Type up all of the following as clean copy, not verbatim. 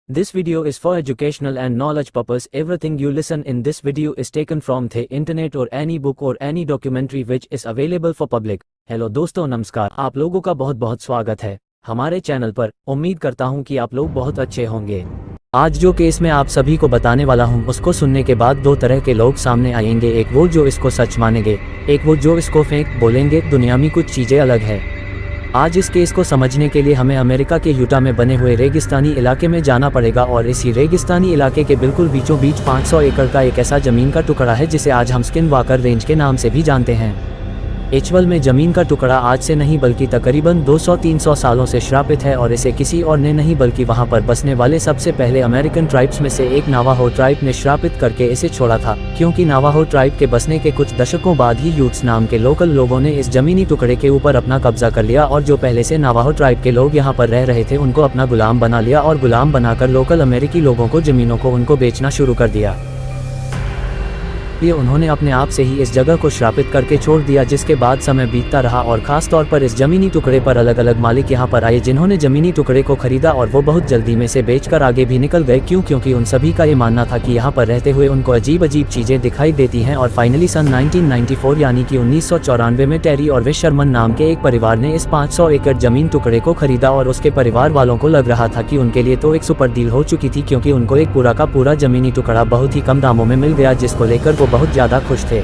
This video is for educational and knowledge purpose. Everything you listen in this video is taken from the internet or any book or any documentary which is available for public. Hello दोस्तों, नमस्कार। आप लोगों का बहुत बहुत स्वागत है हमारे चैनल पर। उम्मीद करता हूं कि आप लोग बहुत अच्छे होंगे। आज जो केस मैं आप सभी को बताने वाला हूं, उसको सुनने के बाद दो तरह के लोग सामने आएंगे। एक वो जो इसको सच मानेंगे, एक वो जो इसको फेक बोलेंगे। दुनिया में कुछ चीज़ें अलग है। आज इस केस को समझने के लिए हमें अमेरिका के यूटा में बने हुए रेगिस्तानी इलाके में जाना पड़ेगा और इसी रेगिस्तानी इलाके के बिल्कुल बीचों बीच 500 एकड़ का एक ऐसा ज़मीन का टुकड़ा है जिसे आज हम स्किन वाकर रेंज के नाम से भी जानते हैं। एचवल में ज़मीन का टुकड़ा आज से नहीं बल्कि तकरीबन 200-300 सालों से श्रापित है और इसे किसी और ने नहीं बल्कि वहां पर बसने वाले सबसे पहले अमेरिकन ट्राइब्स में से एक नावाहो ट्राइब ने श्रापित करके इसे छोड़ा था, क्योंकि नावाहो ट्राइब के बसने के कुछ दशकों बाद ही यूट्स नाम के लोकल लोगों ने इस जमीनी टुकड़े के ऊपर अपना कब्जा कर लिया और जो पहले से नावाहो ट्राइब के लोग यहाँ पर रह रहे थे उनको अपना गुलाम बना लिया और गुलाम बनाकर लोकल अमेरिकी लोगों को ज़मीनों को उनको बेचना शुरू कर दिया। उन्होंने अपने आप से ही इस जगह को श्रापित करके छोड़ दिया, जिसके बाद समय बीतता रहा और खास तौर पर इस जमीनी टुकड़े पर अलग अलग मालिक यहाँ पर आए जिन्होंने जमीनी टुकड़े को खरीदा और वो बहुत जल्दी में से बेचकर आगे भी निकल गए। क्योंकि उन सभी का ये मानना था कि यहाँ पर रहते हुए उनको अजीब अजीब चीज़ें दिखाई देती हैं। और फाइनली सन 1994 यानी कि 1994 में टेरी और विश शर्मन नाम के एक परिवार ने इस 500 एकड़ जमीन टुकड़े को खरीदा और उसके परिवार वालों को लग रहा था कि उनके लिए तो एक सुपर डील हो चुकी थी, क्योंकि उनको एक पूरा का पूरा जमीनी टुकड़ा बहुत ही कम दामों में मिल गया, जिसको लेकर वो बहुत ज़्यादा खुश थे।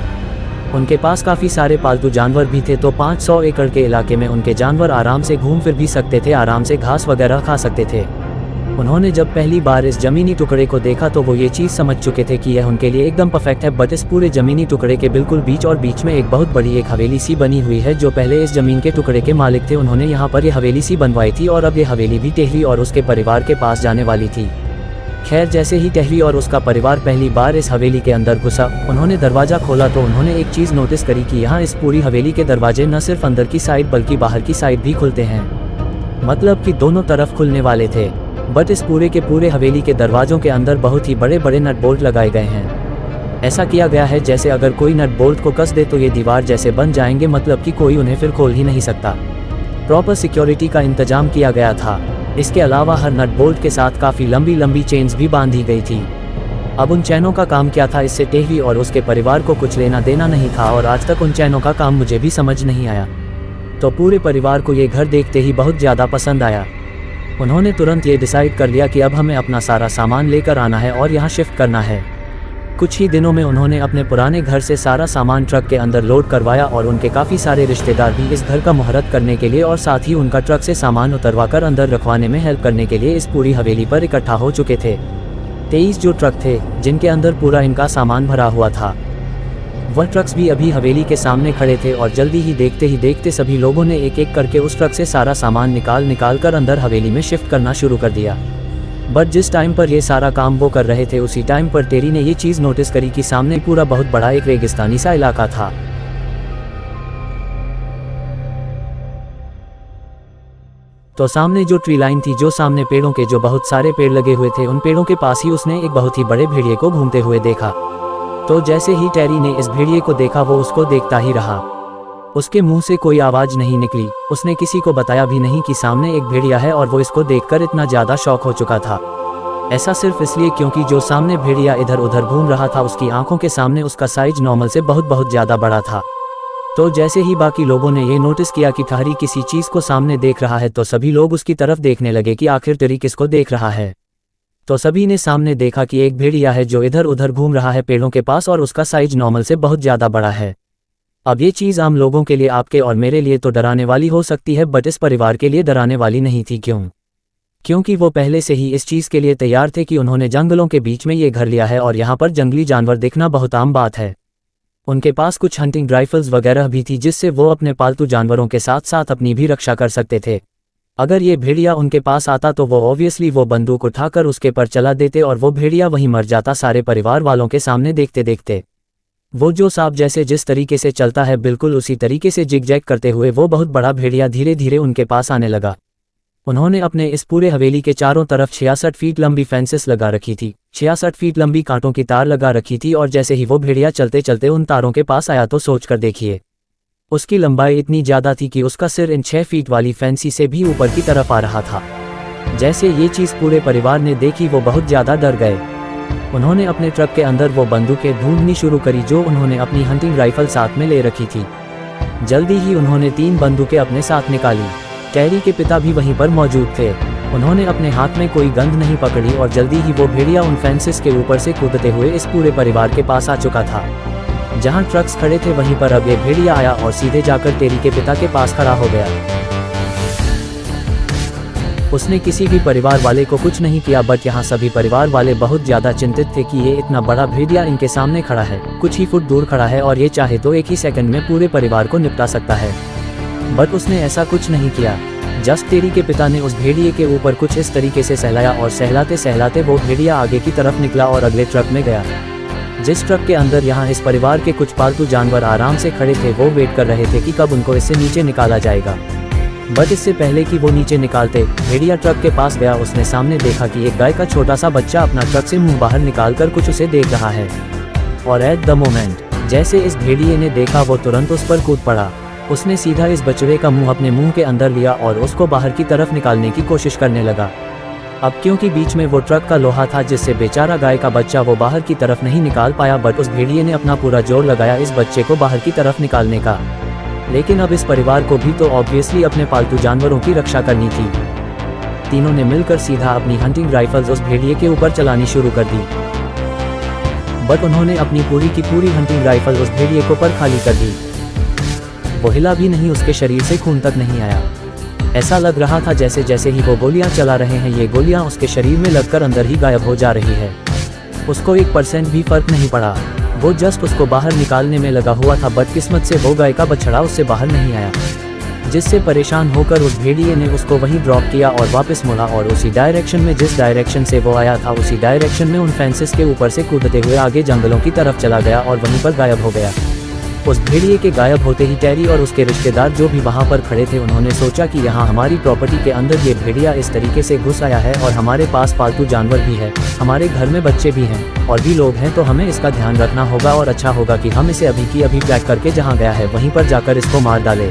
उनके पास काफ़ी सारे पालतू जानवर भी थे, तो 500 एकड़ के इलाके में उनके जानवर आराम से घूम फिर भी सकते थे, आराम से घास वगैरह खा सकते थे। उन्होंने जब पहली बार इस जमीनी टुकड़े को देखा तो वो ये चीज़ समझ चुके थे कि यह उनके लिए एकदम परफेक्ट है। बट इस पूरे जमीनी टुकड़े के बिल्कुल बीच और बीच में एक बहुत बड़ी एक हवेली सी बनी हुई है। जो पहले इस जमीन के टुकड़े के मालिक थे उन्होंने यहाँ पर यह हवेली सी बनवाई थी और अब ये हवेली भी टेहरी और उसके परिवार के पास जाने वाली थी। खैर, जैसे ही टेहरी और उसका परिवार पहली बार इस हवेली के अंदर घुसा, उन्होंने दरवाज़ा खोला तो उन्होंने एक चीज़ नोटिस करी कि यहाँ इस पूरी हवेली के दरवाजे न सिर्फ अंदर की साइड बल्कि बाहर की साइड भी खुलते हैं, मतलब कि दोनों तरफ खुलने वाले थे। बट इस पूरे के पूरे हवेली के दरवाज़ों के अंदर बहुत ही बड़े बड़े नट बोल्ट लगाए गए हैं। ऐसा किया गया है जैसे अगर कोई नट बोल्ट को कस दे तो ये दीवार जैसे बन जाएंगे, मतलब कि कोई उन्हें फिर खोल ही नहीं सकता। प्रॉपर सिक्योरिटी का इंतजाम किया गया था। इसके अलावा हर नट बोल्ट के साथ काफ़ी लंबी लंबी चेन्स भी बांधी गई थी। अब उन चैनों का काम क्या था, इससे टेहरी और उसके परिवार को कुछ लेना देना नहीं था और आज तक उन चैनों का काम मुझे भी समझ नहीं आया। तो पूरे परिवार को ये घर देखते ही बहुत ज़्यादा पसंद आया। उन्होंने तुरंत ये डिसाइड कर लिया कि अब हमें अपना सारा सामान लेकर आना है और यहाँ शिफ्ट करना है। कुछ ही दिनों में उन्होंने अपने पुराने घर से सारा सामान ट्रक के अंदर लोड करवाया और उनके काफ़ी सारे रिश्तेदार भी इस घर का मुहूर्त करने के लिए और साथ ही उनका ट्रक से सामान उतरवाकर अंदर रखवाने में हेल्प करने के लिए इस पूरी हवेली पर इकट्ठा हो चुके थे। 23 जो ट्रक थे जिनके अंदर पूरा इनका सामान भरा हुआ था, वह ट्रक्स भी अभी हवेली के सामने खड़े थे और जल्दी ही देखते सभी लोगों ने एक एक करके उस ट्रक से सारा सामान निकाल कर अंदर हवेली में शिफ्ट करना शुरू कर दिया। बट जिस टाइम पर ये सारा काम वो कर रहे थे उसी टाइम पर टेरी ने ये चीज़ नोटिस करी कि सामने पूरा बहुत बड़ा एक रेगिस्तानी सा इलाका था। तो सामने जो ट्री लाइन थी, जो सामने पेड़ों के जो बहुत सारे पेड़ लगे हुए थे, उन पेड़ों के पास ही उसने एक बहुत ही बड़े भेड़िए को घूमते हुए देखा। तो जैसे ही टेरी ने इस भेड़िए को देखा वो उसको देखता ही रहा। उसके मुंह से कोई आवाज़ नहीं निकली। उसने किसी को बताया भी नहीं कि सामने एक भेड़िया है और वो इसको देखकर इतना ज़्यादा शॉक हो चुका था। ऐसा सिर्फ इसलिए क्योंकि जो सामने भेड़िया इधर उधर घूम रहा था उसकी आंखों के सामने उसका साइज नॉर्मल से बहुत ज़्यादा बड़ा था। तो जैसे ही बाकी लोगों ने ये नोटिस किया कि टेरी किसी चीज़ को सामने देख रहा है तो सभी लोग उसकी तरफ देखने लगे कि आखिर टेरी किसको देख रहा है। तो सभी ने सामने देखा कि एक भेड़िया है जो इधर उधर घूम रहा है पेड़ों के पास और उसका साइज नॉर्मल से बहुत ज़्यादा बड़ा है। अब ये चीज़ आम लोगों के लिए, आपके और मेरे लिए तो डराने वाली हो सकती है, बट इस परिवार के लिए डराने वाली नहीं थी। क्योंकि वो पहले से ही इस चीज़ के लिए तैयार थे कि उन्होंने जंगलों के बीच में ये घर लिया है और यहाँ पर जंगली जानवर देखना बहुत आम बात है। उनके पास कुछ हंटिंग राइफल्स वगैरह भी थी जिससे वो अपने पालतू जानवरों के साथ साथ अपनी भी रक्षा कर सकते थे। अगर ये भेड़िया उनके पास आता तो वो ऑब्वियसली वो बंदूक उठाकर उसके पर चला देते और वो भेड़िया वहीं मर जाता सारे परिवार वालों के सामने देखते देखते। वो जो सांप जैसे जिस तरीके से चलता है बिल्कुल उसी तरीके से जिग-जैग करते हुए वो बहुत बड़ा भेड़िया धीरे धीरे उनके पास आने लगा। उन्होंने अपने इस पूरे हवेली के चारों तरफ 66 फीट लंबी फेंसेस लगा रखी थी, 66 फीट लंबी कांटों की तार लगा रखी थी और जैसे ही वो भेड़िया चलते चलते उन तारों के पास आया तो सोच कर देखिए, उसकी लंबाई इतनी ज़्यादा थी कि उसका सिर इन 6 फीट वाली फेंसी से भी ऊपर की तरफ आ रहा था। जैसे ये चीज़ पूरे परिवार ने देखी वो बहुत ज़्यादा डर गए। उन्होंने अपने ट्रक के अंदर वो बंदूकें ढूंढनी शुरू करी जो उन्होंने अपनी हंटिंग राइफल साथ में ले रखी थी। जल्दी ही उन्होंने 3 बंदूकें अपने साथ निकाली। टेरी के पिता भी वहीं पर मौजूद थे। उन्होंने अपने हाथ में कोई गंद नहीं पकड़ी और जल्दी ही वो भेड़िया उन फेंसेस के ऊपर से कूदते हुए इस पूरे परिवार के पास आ चुका था। जहां ट्रक्स खड़े थे वहीं पर अब ये भेड़िया आया और सीधे जाकर टेरी के पिता के पास खड़ा हो गया। उसने किसी भी परिवार वाले को कुछ नहीं किया, बट यहाँ सभी परिवार वाले बहुत ज़्यादा चिंतित थे कि ये इतना बड़ा भेड़िया इनके सामने खड़ा है, कुछ ही फुट दूर खड़ा है और ये चाहे तो एक ही सेकंड में पूरे परिवार को निपटा सकता है। बट उसने ऐसा कुछ नहीं किया। जस्ट टेरी के पिता ने उस भेड़िए के ऊपर कुछ इस तरीके से सहलाया और सहलाते सहलाते वो भेड़िया आगे की तरफ निकला और अगले ट्रक में गया। जिस ट्रक के अंदर यहाँ इस परिवार के कुछ पालतू जानवर आराम से खड़े थे, वो वेट कर रहे थे कि कब उनको इससे नीचे निकाला जाएगा। बट इससे पहले कि वो नीचे निकालते, भेड़िया ट्रक के पास गया। उसने सामने देखा कि एक गाय का छोटा सा बच्चा अपना ट्रक से मुंह बाहर निकालकर कुछ उसे देख रहा है। और एट द मोमेंट जैसे इस भेड़िए ने देखा, वो तुरंत उस पर कूद पड़ा। उसने सीधा इस बछड़े का मुंह अपने मुंह के अंदर लिया और उसको बाहर की तरफ निकालने की कोशिश करने लगा। अब क्योंकि बीच में वो ट्रक का लोहा था जिससे बेचारा गाय का बच्चा वो बाहर की तरफ नहीं निकाल पाया, बट उस भेड़िए ने अपना पूरा जोर लगाया इस बच्चे को बाहर की तरफ निकालने का। लेकिन अब इस परिवार को भी तो ऑब्वियसली अपने पालतू जानवरों की रक्षा करनी थी। तीनों ने मिलकर सीधा अपनी हंटिंग राइफल्स उस भेड़िए के ऊपर चलानी शुरू कर दी। बट उन्होंने अपनी पूरी की पूरी हंटिंग राइफल उस भेड़िए को पर खाली कर दी। वो हिला भी नहीं, उसके शरीर से खून तक नहीं आया। ऐसा लग रहा था जैसे जैसे ही वो गोलियां चला रहे हैं, ये गोलियां उसके शरीर में लगकर अंदर ही गायब हो जा रही है। उसको 1% भी फर्क नहीं पड़ा। वो जस्ट उसको बाहर निकालने में लगा हुआ था, बट किस्मत से वो गाय का बछड़ा उससे बाहर नहीं आया। जिससे परेशान होकर उस भेड़िए ने उसको वहीं ड्रॉप किया और वापस मुड़ा और उसी डायरेक्शन में जिस डायरेक्शन से वो आया था उसी डायरेक्शन में उन फेंसेस के ऊपर से कूदते हुए आगे जंगलों की तरफ चला गया और वहीं पर गायब हो गया। उस भेड़िए के गायब होते ही टेरी और उसके रिश्तेदार जो भी वहां पर खड़े थे, उन्होंने सोचा कि यहाँ हमारी प्रॉपर्टी के अंदर ये भेड़िया इस तरीके से घुस आया है और हमारे पास पालतू जानवर भी है, हमारे घर में बच्चे भी हैं और भी लोग हैं, तो हमें इसका ध्यान रखना होगा और अच्छा होगा कि हम इसे अभी की अभी ट्रैक करके जहाँ गया है वहीं पर जाकर इसको मार डालें,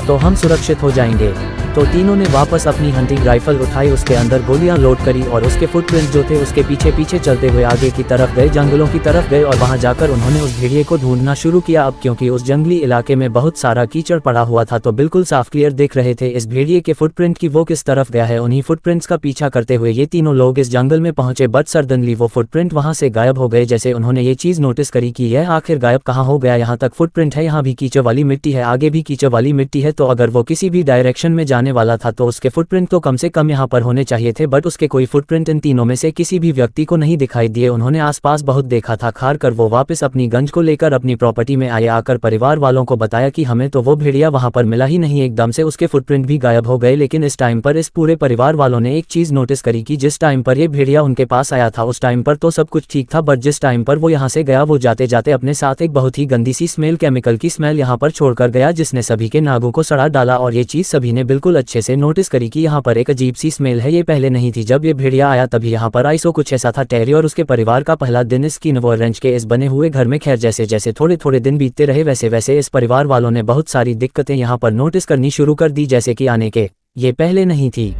तो हम सुरक्षित हो जाएंगे। तो तीनों ने वापस अपनी हंटिंग राइफल उठाई, उसके अंदर गोलियां लोड करी और उसके फुटप्रिंट जो थे उसके पीछे पीछे चलते हुए आगे की तरफ गए, जंगलों की तरफ गए और वहां जाकर उन्होंने उस भेड़िए को ढूंढना शुरू किया। अब क्योंकि उस जंगली इलाके में बहुत सारा कीचड़ पड़ा हुआ था तो बिल्कुल साफ क्लियर देख रहे थे इस भेड़िए के फुटप्रिंट की वो किस तरफ गया है। उन्हीं फुटप्रिंट्स का पीछा करते हुए ये तीनों लोग इस जंगल में पहुंचे, बट सडनली वो फुटप्रिंट वहां से गायब हो गए। जैसे उन्होंने ये चीज नोटिस करी कि यह आखिर गायब कहाँ हो गया, यहाँ तक फुटप्रिंट है, यहाँ भी कीचड़ वाली मिट्टी है, आगे भी कीचड़ वाली मिट्टी है, तो अगर वो किसी भी डायरेक्शन में जाने वाला था तो उसके फुटप्रिंट तो कम से कम यहाँ पर होने चाहिए थे, बट उसके कोई फुटप्रिंट इन तीनों में से किसी भी व्यक्ति को नहीं दिखाई दिए। उन्होंने आसपास बहुत देखा था, खार कर वो वापस अपनी गंज को लेकर अपनी प्रॉपर्टी में आए। आकर परिवार वालों को बताया कि हमें तो वो भेड़िया वहां पर मिला ही नहीं, एकदम से उसके फुटप्रिंट भी गायब हो गए। लेकिन इस टाइम पर इस पूरे परिवार वालों ने एक चीज नोटिस करी कि जिस टाइम पर ये भेड़िया उनके पास आया था उस टाइम पर तो सब कुछ ठीक था, बट जिस टाइम पर वो यहाँ से गया वो जाते जाते अपने साथ एक बहुत ही गंदी सी स्मेल, केमिकल की स्मेल यहाँ पर छोड़कर गया, जिसने सभी के नागों को सड़ा डाला। और ये चीज सभी ने बिल्कुल अच्छे से नोटिस करी कि यहाँ पर एक अजीब सी स्मेल है, ये पहले नहीं थी। जब ये भेड़िया आया तभी यहाँ पर आई, सो कुछ ऐसा था। टेरी और उसके परिवार का पहला दिन इस किनवो रेंज के इस बने हुए घर में। खैर जैसे जैसे थोड़े थोड़े दिन बीतते रहे वैसे वैसे इस परिवार वालों ने बहुत सारी दिक्कतें यहाँ पर नोटिस करनी शुरू कर दी, जैसे कि आने के ये पहले नहीं थी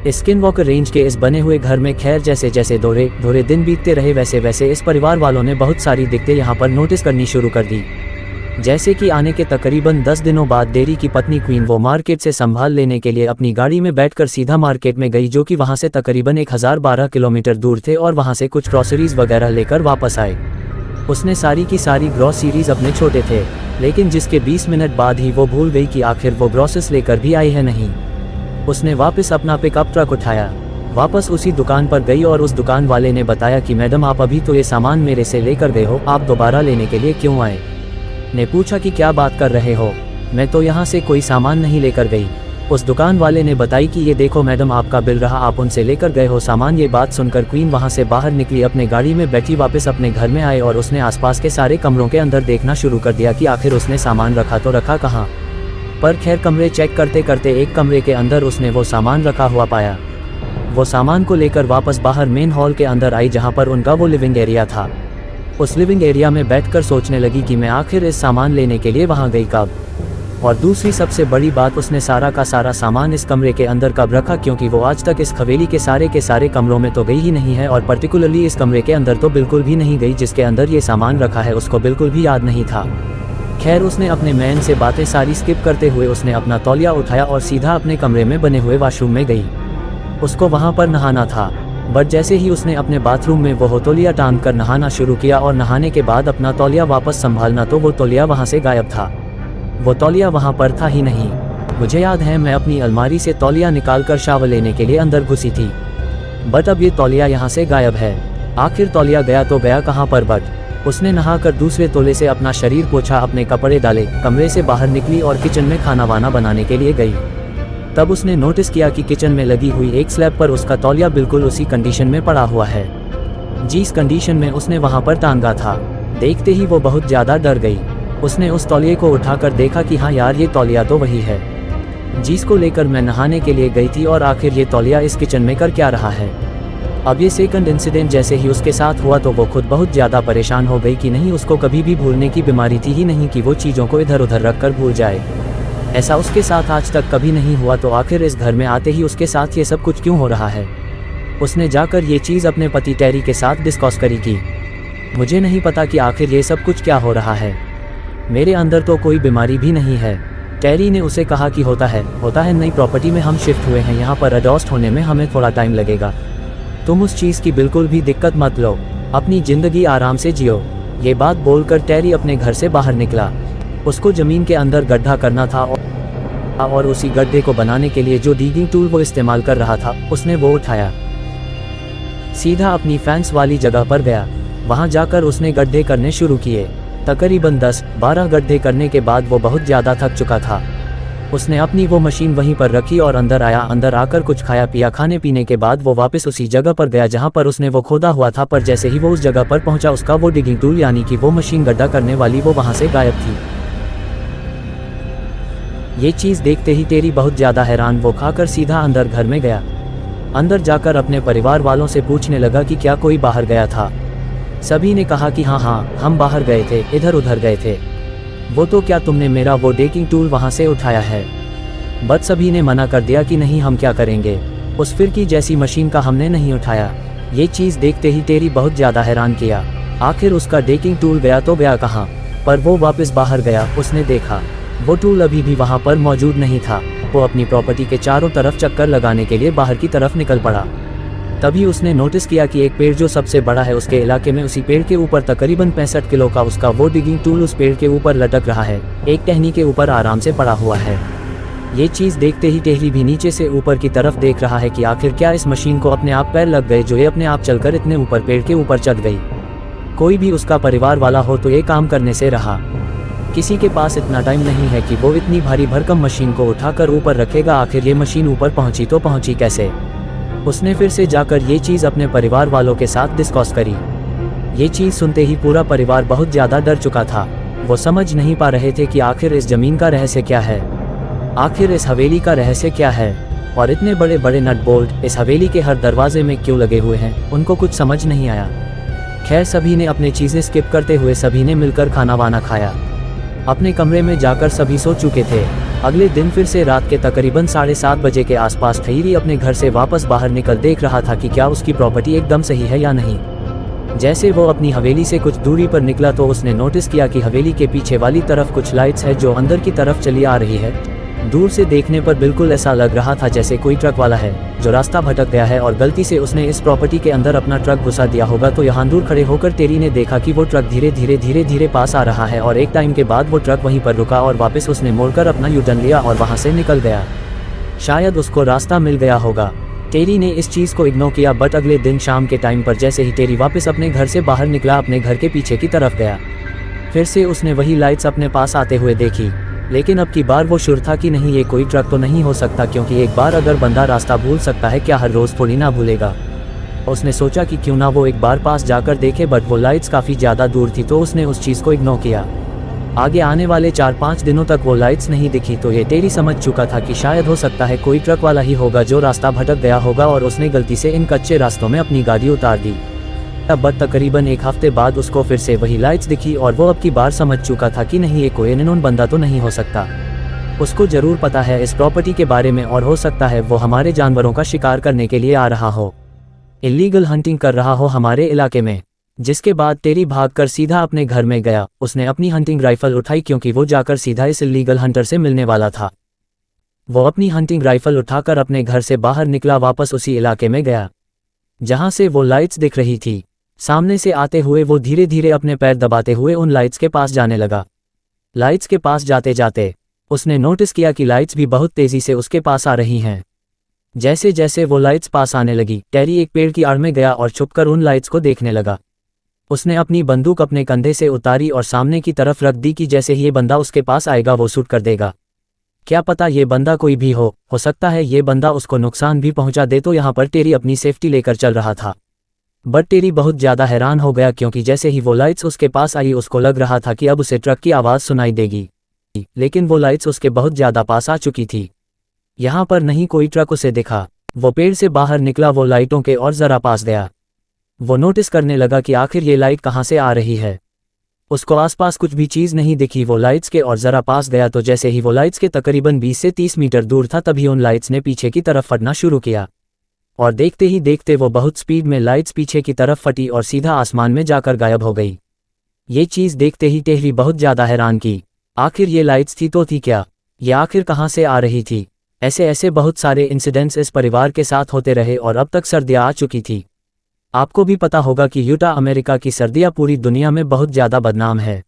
स्किनवॉकर रेंज के इस बने हुए घर में। खैर जैसे जैसे थोड़े दिन बीतते रहे वैसे वैसे इस परिवार वालों ने बहुत सारी दिक्कतें यहाँ पर नोटिस करनी शुरू कर दी। जैसे कि आने के तकरीबन 10 दिनों बाद डेरी की पत्नी क्वीन वो मार्केट से संभाल लेने के लिए अपनी गाड़ी में बैठकर सीधा मार्केट में गई, जो कि वहां से तकरीबन 1012 किलोमीटर दूर थे, और वहां से कुछ ग्रोसरीज वगैरह लेकर वापस आए। उसने सारी की सारी ग्रोसरीज अपने छोटे थे, लेकिन जिसके 20 मिनट बाद ही वो भूल गई कि आखिर वो ग्रोसरीज लेकर भी आई है नहीं। उसने वापस अपना पिकअप ट्रक उठाया, वापस उसी दुकान पर गई और उस दुकान वाले ने बताया कि मैडम आप अभी तो ये सामान मेरे से लेकर गए हो, आप दोबारा लेने के लिए क्यों आए? ने पूछा कि क्या बात कर रहे हो, मैं तो यहाँ से कोई सामान नहीं लेकर गई। उस दुकान वाले ने बताई कि ये देखो मैडम आपका बिल रहा, आप उनसे लेकर गए हो सामान। ये बात सुनकर क्वीन वहाँ से बाहर निकली, अपने गाड़ी में बैठी वापस अपने घर में आए और उसने आसपास के सारे कमरों के अंदर देखना शुरू कर दिया कि आखिर उसने सामान रखा तो रखा कहाँ। पर खैर कमरे चेक करते करते एक कमरे के अंदर उसने वो सामान रखा हुआ पाया। वो सामान को लेकर वापस बाहर मेन हॉल के अंदर आई, जहाँ पर उनका वो लिविंग एरिया था। उस लिविंग एरिया में बैठकर सोचने लगी कि मैं आखिर इस सामान लेने के लिए वहां गई कब। और दूसरी सबसे बड़ी बात, उसने सारा का सारा सामान इस कमरे के अंदर कब रखा, क्योंकि वो आज तक इस हवेली के सारे कमरों में तो गई ही नहीं है, और पर्टिकुलरली इस कमरे के अंदर तो बिल्कुल भी नहीं गई जिसके अंदर ये सामान रखा है, उसको बिल्कुल भी याद नहीं था। खैर, उसने अपने मैन से बातें सारी स्किप करते हुए उसने अपना तौलिया उठाया और सीधा अपने कमरे में बने हुए वॉशरूम में गई। उसको वहाँ पर नहाना था, बट जैसे ही उसने अपने बाथरूम में वो तौलिया टांग कर नहाना शुरू किया और नहाने के बाद अपना तौलिया वापस संभालना, तो वो तौलिया वहाँ से गायब था। वो तौलिया वहाँ पर था ही नहीं। मुझे याद है, मैं अपनी अलमारी से तौलिया निकाल कर शावर लेने के लिए अंदर घुसी थी, बट अब ये तौलिया यहाँ से गायब है। आखिर तौलिया गया तो गया कहाँ पर। बट उसने नहाकर दूसरे तौले से अपना शरीर पोंछा, अपने कपड़े डाले, कमरे से बाहर निकली और किचन में खाना वाना बनाने के लिए गई। तब उसने नोटिस किया कि किचन में लगी हुई एक स्लैब पर उसका तौलिया बिल्कुल उसी कंडीशन में पड़ा हुआ है जिस कंडीशन में उसने वहाँ पर टांगा था। देखते ही वो बहुत ज़्यादा डर गई। उसने उस तौलिए को उठाकर देखा कि हाँ यार, ये तौलिया तो वही है जिसको लेकर मैं नहाने के लिए गई थी, और आखिर ये तौलिया इस किचन में कर क्या रहा है। अब ये सेकंड इंसिडेंट जैसे ही उसके साथ हुआ तो वो खुद बहुत ज़्यादा परेशान हो गई कि नहीं, उसको कभी भी भूलने की बीमारी थी ही नहीं कि वो चीज़ों को इधर उधर रख कर भूल जाए। ऐसा उसके साथ आज तक कभी नहीं हुआ, तो आखिर इस घर में आते ही उसके साथ ये सब कुछ क्यों हो रहा है। उसने जाकर ये चीज़ अपने पति टेरी के साथ डिस्कस करी कि मुझे नहीं पता कि आखिर ये सब कुछ क्या हो रहा है, मेरे अंदर तो कोई बीमारी भी नहीं है। टेरी ने उसे कहा कि होता है, नई प्रॉपर्टी में हम शिफ्ट हुए हैं, यहाँ पर एडजस्ट होने में हमें थोड़ा टाइम लगेगा, तुम उस चीज़ की बिल्कुल भी दिक्कत मत लो, अपनी ज़िंदगी आराम से जियो। ये बात बोलकर टेरी अपने घर से बाहर निकला। उसको ज़मीन के अंदर गड्ढा करना था और उसी गड्ढे को बनाने के लिए जो डिगिंग टूल वो इस्तेमाल कर रहा था, उसने वो उठाया, सीधा अपनी फैंस वाली जगह पर गया। वहाँ जाकर उसने गड्ढे करने शुरू किए। तकरीबन 10-12 गड्ढे करने के बाद वो बहुत ज़्यादा थक चुका था। उसने अपनी वो मशीन वहीं पर रखी और अंदर आया। अंदर आकर कुछ खाया पिया। खाने पीने के बाद वो वापस उसी जगह पर गया जहाँ पर उसने वो खोदा हुआ था, पर जैसे ही वो उस जगह पर पहुंचा, उसका वो डिगिंग टूल यानी कि वो मशीन गड्ढा करने वाली वो वहाँ से गायब थी। ये चीज़ देखते ही टेरी बहुत ज़्यादा हैरान। वो खाकर सीधा अंदर घर में गया। अंदर जाकर अपने परिवार वालों से पूछने लगा कि क्या कोई बाहर गया था। सभी ने कहा कि हाँ, हम बाहर गए थे, इधर उधर गए थे। वो तो क्या तुमने मेरा वो डिगिंग टूल वहाँ से उठाया है? बट सभी ने मना कर दिया कि नहीं, हम क्या करेंगे, उस फिरकी जैसी मशीन का हमने नहीं उठाया। ये चीज़ देखते ही टेरी बहुत ज़्यादा हैरान किया। आखिर उसका डिगिंग टूल गया तो गया कहाँ? पर वो वापस बाहर गया। उसने देखा वो टूल अभी भी वहाँ पर मौजूद नहीं था। वो अपनी प्रॉपर्टी के चारों तरफ चक्कर लगाने के लिए बाहर की तरफ निकल पड़ा। तभी उसने नोटिस किया कि एक पेड़ जो सबसे बड़ा है उसके इलाके में, उसी पेड़ के ऊपर तकरीबन 65 किलो का उसका वो डिगिंग टूल उस पेड़ के ऊपर लटक रहा है, एक टहनी के ऊपर आराम से पड़ा हुआ है। ये चीज़ देखते ही टेरी भी नीचे से ऊपर की तरफ देख रहा है कि आखिर क्या इस मशीन को अपने आप पैर लग गए जो ये अपने आप चलकर इतने ऊपर पेड़ के ऊपर चढ़ गई। कोई भी उसका परिवार वाला हो तो ये काम करने से रहा। किसी के पास इतना टाइम नहीं है कि वो इतनी भारी भरकम मशीन को उठाकर ऊपर रखेगा। आखिर ये मशीन ऊपर पहुंची तो पहुंची कैसे? उसने फिर से जाकर ये चीज़ अपने परिवार वालों के साथ डिस्कस करी। ये चीज़ सुनते ही पूरा परिवार बहुत ज़्यादा डर चुका था। वो समझ नहीं पा रहे थे कि आखिर इस ज़मीन का रहस्य क्या है, आखिर इस हवेली का रहस्य क्या है, और इतने बड़े बड़े नट बोल्ट इस हवेली के हर दरवाजे में क्यों लगे हुए हैं। उनको कुछ समझ नहीं आया। खैर, सभी ने अपनी चीज़ें स्किप करते हुए सभी ने मिलकर खाना वाना खाया। अपने कमरे में जाकर सभी सो चुके थे। अगले दिन फिर से रात के तकरीबन 7:30 बजे के आसपास टेरी अपने घर से वापस बाहर निकल देख रहा था कि क्या उसकी प्रॉपर्टी एकदम सही है या नहीं। जैसे वो अपनी हवेली से कुछ दूरी पर निकला तो उसने नोटिस किया कि हवेली के पीछे वाली तरफ कुछ लाइट्स है जो अंदर की तरफ चली आ रही है। दूर से देखने पर बिल्कुल ऐसा लग रहा था जैसे कोई ट्रक वाला है जो रास्ता भटक गया है और गलती से उसने इस प्रॉपर्टी के अंदर अपना ट्रक घुसा दिया होगा। तो यहाँ दूर खड़े होकर टेरी ने देखा कि वो ट्रक धीरे धीरे पास आ रहा है और एक टाइम के बाद वो ट्रक वहीं पर रुका और वापस उसने मोड़कर अपना यू टर्न लिया और वहाँ से निकल गया। शायद उसको रास्ता मिल गया होगा। टेरी ने इस चीज़ को इग्नोर किया। बट अगले दिन शाम के टाइम पर जैसे ही टेरी वापस अपने घर से बाहर निकला, अपने घर के पीछे की तरफ गया। फिर से उसने वही लाइट्स अपने पास आते हुए देखी, लेकिन अब की बार वो श्योर था कि नहीं, ये कोई ट्रक तो नहीं हो सकता, क्योंकि एक बार अगर बंदा रास्ता भूल सकता है, क्या हर रोज़ थोड़ी ना भूलेगा। उसने सोचा कि क्यों ना वो एक बार पास जाकर देखे, बट वो लाइट्स काफ़ी ज़्यादा दूर थी तो उसने उस चीज़ को इग्नोर किया। आगे आने वाले 4-5 दिनों तक वो लाइट्स नहीं दिखी तो ये टेरी समझ चुका था कि शायद हो सकता है कोई ट्रक वाला ही होगा जो रास्ता भटक गया होगा और उसने गलती से इन कच्चे रास्तों में अपनी गाड़ी उतार दी। तब तकरीबन एक हफ्ते बाद उसको फिर से वही लाइट्स दिखी और वो अब की बार समझ चुका था कि नहीं, ये कोई अननोन बंदा तो नहीं हो सकता। उसको जरूर पता है इस प्रॉपर्टी के बारे में और हो सकता है वो हमारे जानवरों का शिकार करने के लिए आ रहा हो, इलीगल हंटिंग कर रहा हो हमारे इलाके में। जिसके बाद टेरी भागकर सीधा अपने घर में गया। उसने अपनी हंटिंग राइफल उठाई क्योंकि वो जाकर सीधा इस इलीगल हंटर से मिलने वाला था। वो अपनी हंटिंग राइफल उठाकर अपने घर से बाहर निकला, वापस उसी इलाके में गया जहां से वो लाइट्स दिख रही थी। सामने से आते हुए वो धीरे धीरे अपने पैर दबाते हुए उन लाइट्स के पास जाने लगा। लाइट्स के पास जाते जाते उसने नोटिस किया कि लाइट्स भी बहुत तेजी से उसके पास आ रही हैं। जैसे जैसे वो लाइट्स पास आने लगी, टेरी एक पेड़ की आड़ में गया और छुपकर उन लाइट्स को देखने लगा। उसने अपनी बंदूक अपने कंधे से उतारी और सामने की तरफ रख दी कि जैसे ही ये बंदा उसके पास आएगा वो शूट कर देगा। क्या पता ये बंदा कोई भी हो सकता है ये बंदा उसको नुकसान भी पहुंचा दे। तो यहाँ पर टेरी अपनी सेफ्टी लेकर चल रहा था। बट टेरी बहुत ज़्यादा हैरान हो गया क्योंकि जैसे ही वो लाइट्स उसके पास आई उसको लग रहा था कि अब उसे ट्रक की आवाज़ सुनाई देगी, लेकिन वो लाइट्स उसके बहुत ज़्यादा पास आ चुकी थी। यहाँ पर नहीं कोई ट्रक उसे दिखा। वो पेड़ से बाहर निकला, वो लाइटों के और ज़रा पास गया। वो नोटिस करने लगा कि आखिर ये लाइट कहाँ से आ रही है। उसको आसपास कुछ भी चीज़ नहीं दिखी। वो लाइट्स के और ज़रा पास गया तो जैसे ही वो लाइट्स के तकरीबन 20 से 30 मीटर दूर था तभी उन लाइट्स ने पीछे की तरफ फटना शुरू किया और देखते ही देखते वो बहुत स्पीड में लाइट्स पीछे की तरफ फटी और सीधा आसमान में जाकर गायब हो गई। ये चीज़ देखते ही टेरी बहुत ज़्यादा हैरान की। आखिर ये लाइट्स थी तो थी क्या? ये आखिर कहाँ से आ रही थी? ऐसे ऐसे बहुत सारे इंसिडेंट्स इस परिवार के साथ होते रहे और अब तक सर्दियाँ आ चुकी थी। आपको भी पता होगा कि यूटा अमेरिका की सर्दियाँ पूरी दुनिया में बहुत ज़्यादा बदनाम है।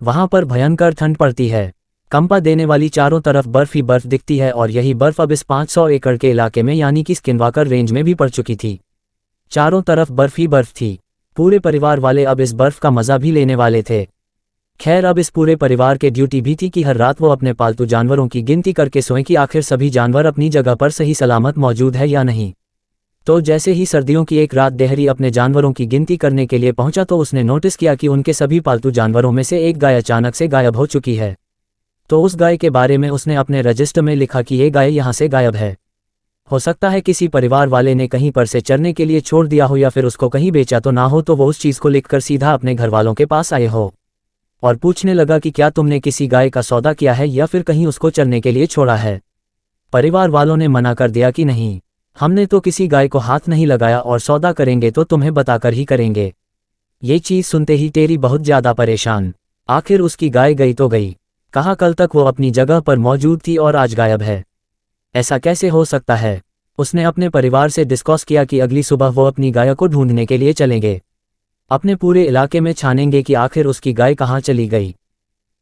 वहाँ पर भयंकर ठंड पड़ती है, कंपा देने वाली चारों तरफ बर्फ ही बर्फ दिखती है और यही बर्फ अब इस 500 एकड़ के इलाके में यानी कि स्किनवाकर रेंज में भी पड़ चुकी थी। चारों तरफ बर्फ ही बर्फ थी। पूरे परिवार वाले अब इस बर्फ का मज़ा भी लेने वाले थे। खैर अब इस पूरे परिवार के ड्यूटी भी थी कि हर रात वो अपने पालतू जानवरों की गिनती करके सोएं कि आखिर सभी जानवर अपनी जगह पर सही सलामत मौजूद है या नहीं। तो जैसे ही सर्दियों की एक रात देहरी अपने जानवरों की गिनती करने के लिए पहुंचा तो उसने नोटिस किया कि उनके सभी पालतू जानवरों में से एक गाय अचानक से गायब हो चुकी है। तो उस गाय के बारे में उसने अपने रजिस्टर में लिखा कि ये गाय यहाँ से गायब है। हो सकता है किसी परिवार वाले ने कहीं पर से चरने के लिए छोड़ दिया हो या फिर उसको कहीं बेचा तो ना हो। तो वो उस चीज़ को लिखकर सीधा अपने घर वालों के पास आए हो और पूछने लगा कि क्या तुमने किसी गाय का सौदा किया है या फिर कहीं उसको चरने के लिए छोड़ा है। परिवार वालों ने मना कर दिया कि नहीं, हमने तो किसी गाय को हाथ नहीं लगाया और सौदा करेंगे तो तुम्हें बताकर ही करेंगे। ये चीज़ सुनते ही टेरी बहुत ज़्यादा परेशान। आखिर उसकी गाय गई तो गई, कहाँ कल तक वो अपनी जगह पर मौजूद थी और आज गायब है। ऐसा कैसे हो सकता है? उसने अपने परिवार से डिस्कस किया कि अगली सुबह वो अपनी गाय को ढूंढने के लिए चलेंगे। अपने पूरे इलाके में छानेंगे कि आखिर उसकी गाय कहाँ चली गई।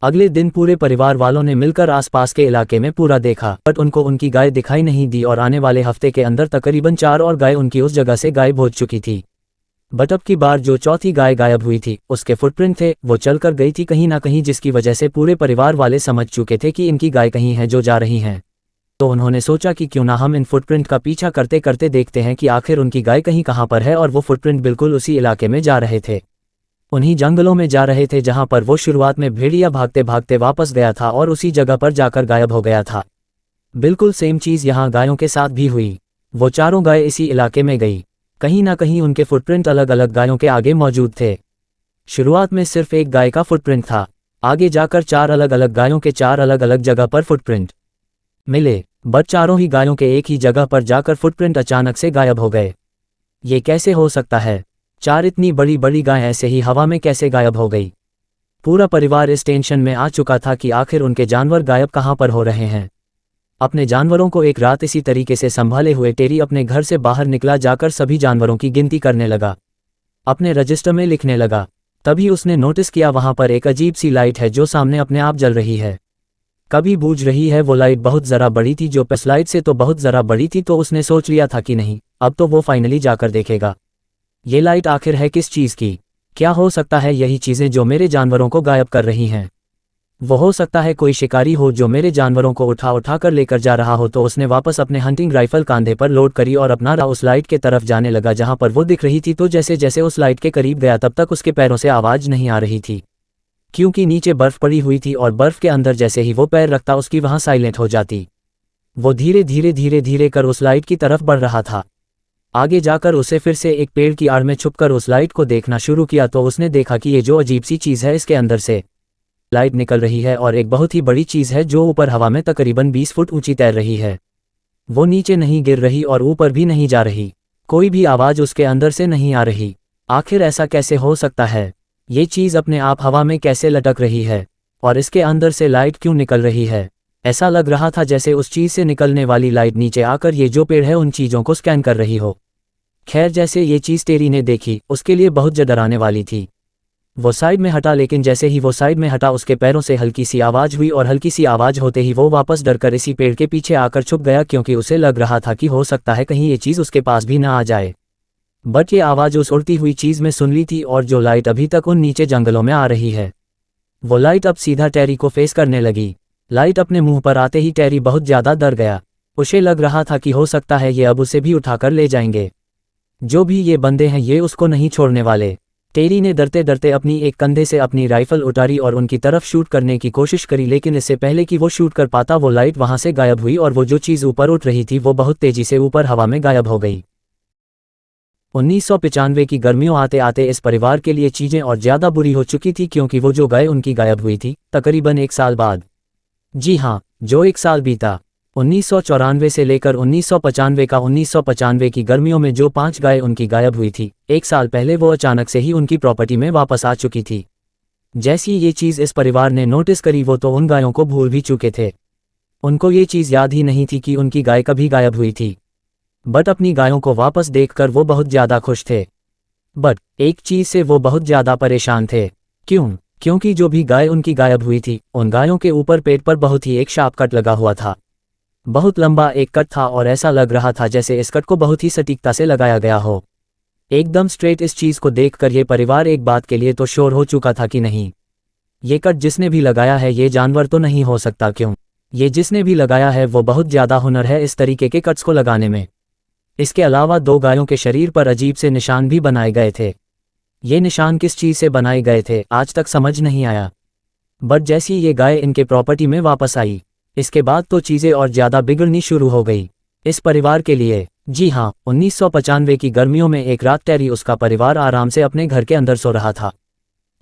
अगले दिन पूरे परिवार वालों ने मिलकर आसपास के इलाके में पूरा देखा बट उनको उनकी गाय दिखाई नहीं दी और आने वाले हफ्ते के अंदर तकरीबन 4 और गाय उनकी उस जगह से गायब हो चुकी थी। बट अब की बार जो चौथी गाय गायब हुई थी उसके फुटप्रिंट थे, वो चलकर गई थी कहीं ना कहीं, जिसकी वजह से पूरे परिवार वाले समझ चुके थे कि इनकी गाय कहीं है जो जा रही हैं। तो उन्होंने सोचा कि क्यों ना हम इन फुटप्रिंट का पीछा करते करते देखते हैं कि आखिर उनकी गाय कहीं कहाँ पर है। और वो फुटप्रिंट बिल्कुल उसी इलाके में जा रहे थे, उन्हीं जंगलों में जा रहे थे जहां पर वो शुरुआत में भेड़िया भागते भागते वापस गया था और उसी जगह पर जाकर गायब हो गया था। बिल्कुल सेम चीज़ यहाँ गायों के साथ भी हुई। वो चारों गाय इसी इलाके में गई, कहीं ना कहीं उनके फुटप्रिंट अलग अलग गायों के आगे मौजूद थे। शुरुआत में सिर्फ एक गाय का फुटप्रिंट था, आगे जाकर 4 अलग अलग गायों के 4 अलग अलग जगह पर फुटप्रिंट मिले। बट चारों ही गायों के एक ही जगह पर जाकर फुटप्रिंट अचानक से गायब हो गए। ये कैसे हो सकता है? 4 इतनी बड़ी बड़ी गाय ऐसे ही हवा में कैसे गायब हो गई? पूरा परिवार इस टेंशन में आ चुका था कि आखिर उनके जानवर गायब कहाँ पर हो रहे हैं। अपने जानवरों को एक रात इसी तरीके से संभाले हुए टेरी अपने घर से बाहर निकला, जाकर सभी जानवरों की गिनती करने लगा, अपने रजिस्टर में लिखने लगा। तभी उसने नोटिस किया वहाँ पर एक अजीब सी लाइट है जो सामने अपने आप जल रही है, कभी बूझ रही है। वो लाइट बहुत ज़रा बड़ी थी, जो प्लस लाइट से तो बहुत ज़रा बड़ी थी। तो उसने सोच लिया था कि नहीं, अब तो वो फाइनली जाकर देखेगा ये लाइट आखिर है किस चीज़ की। क्या हो सकता है यही चीज़ें जो मेरे जानवरों को गायब कर रही हैं? वो हो सकता है कोई शिकारी हो जो मेरे जानवरों को उठा उठा कर लेकर जा रहा हो। तो उसने वापस अपने हंटिंग राइफल कांधे पर लोड करी और अपना राह उस लाइट के तरफ जाने लगा जहां पर वो दिख रही थी। तो जैसे जैसे उस लाइट के करीब गया तब तक उसके पैरों से आवाज़ नहीं आ रही थी, क्योंकि नीचे बर्फ़ पड़ी हुई थी और बर्फ़ के अंदर जैसे ही वो पैर रखता उसकी वहाँ साइलेंट हो जाती। वो धीरे धीरे धीरे धीरे कर उस लाइट की तरफ बढ़ रहा था। आगे जाकर उसे फिर से एक पेड़ की आड़ में छुपकर उस लाइट को देखना शुरू किया। तो उसने देखा कि ये जो अजीब सी चीज़ है इसके अंदर से लाइट निकल रही है और एक बहुत ही बड़ी चीज़ है जो ऊपर हवा में तकरीबन 20 फुट ऊंची तैर रही है। वो नीचे नहीं गिर रही और ऊपर भी नहीं जा रही। कोई भी आवाज़ उसके अंदर से नहीं आ रही। आखिर ऐसा कैसे हो सकता है? ये चीज़ अपने आप हवा में कैसे लटक रही है? और इसके अंदर से लाइट क्यों निकल रही है? ऐसा लग रहा था जैसे उस चीज़ से निकलने वाली लाइट नीचे आकर ये जो पेड़ है उन चीज़ों को स्कैन कर रही हो। खैर, जैसे ये चीज़ टेरी ने देखी उसके लिए बहुत डराने वाली थी। वो साइड में हटा, लेकिन जैसे ही वो साइड में हटा उसके पैरों से हल्की सी आवाज़ हुई और हल्की सी आवाज़ होते ही वो वापस डरकर इसी पेड़ के पीछे आकर छुप गया, क्योंकि उसे लग रहा था कि हो सकता है कहीं ये चीज़ उसके पास भी ना आ जाए। बट ये आवाज़ उस उड़ती हुई चीज़ में सुन ली थी और जो लाइट अभी तक उन नीचे जंगलों में आ रही है वो लाइट अब सीधा टेरी को फेस करने लगी। लाइट अपने मुंह पर आते ही टेरी बहुत ज़्यादा डर गया। उसे लग रहा था कि हो सकता है ये अब उसे भी उठाकर ले जाएंगे। जो भी ये बंदे हैं ये उसको नहीं छोड़ने वाले। टेरी ने डरते डरते अपनी एक कंधे से अपनी राइफल उतारी और उनकी तरफ शूट करने की कोशिश करी, लेकिन इससे पहले कि वो शूट कर पाता वो लाइट वहां से गायब हुई और वो जो चीज़ ऊपर उठ रही थी वो बहुत तेजी से ऊपर हवा में गायब हो गई। 1995 की गर्मियों आते आते इस परिवार के लिए चीज़ें और ज़्यादा बुरी हो चुकी थी, क्योंकि वो जो गाय उनकी गायब हुई थी तकरीबन 1 साल बाद। जी हाँ, जो 1 साल बीता 1994 से लेकर 1995 का 1995 की गर्मियों में जो 5 गाय उनकी गायब हुई थी, 1 साल पहले वो अचानक से ही उनकी प्रॉपर्टी में वापस आ चुकी थी। जैसी ये चीज़ इस परिवार ने नोटिस करी वो तो उन गायों को भूल भी चुके थे। उनको ये चीज़ याद ही नहीं थी कि उनकी गाय कभी गायब हुई थी। बट अपनी गायों को वापस देखकर वो बहुत ज़्यादा खुश थे। बट एक चीज़ से वो बहुत ज़्यादा परेशान थे। क्योंकि जो भी गाय उनकी गायब हुई थी उन गायों के ऊपर पेट पर बहुत ही एक शार्प कट लगा हुआ था। बहुत लंबा एक कट था और ऐसा लग रहा था जैसे इस कट को बहुत ही सटीकता से लगाया गया हो, एकदम स्ट्रेट। इस चीज़ को देखकर ये परिवार एक बात के लिए तो श्योर हो चुका था कि नहीं, ये कट जिसने भी लगाया है ये जानवर तो नहीं हो सकता। ये जिसने भी लगाया है वो बहुत ज़्यादा हुनर है इस तरीके के कट्स को लगाने में। इसके अलावा 2 गायों के शरीर पर अजीब से निशान भी बनाए गए थे। ये निशान किस चीज़ से बनाए गए थे आज तक समझ नहीं आया। बट जैसी ये गाय इनके प्रॉपर्टी में वापस आई इसके बाद तो चीज़ें और ज़्यादा बिगड़नी शुरू हो गई इस परिवार के लिए। जी हाँ, 1995 की गर्मियों में एक रात टेरी उसका परिवार आराम से अपने घर के अंदर सो रहा था।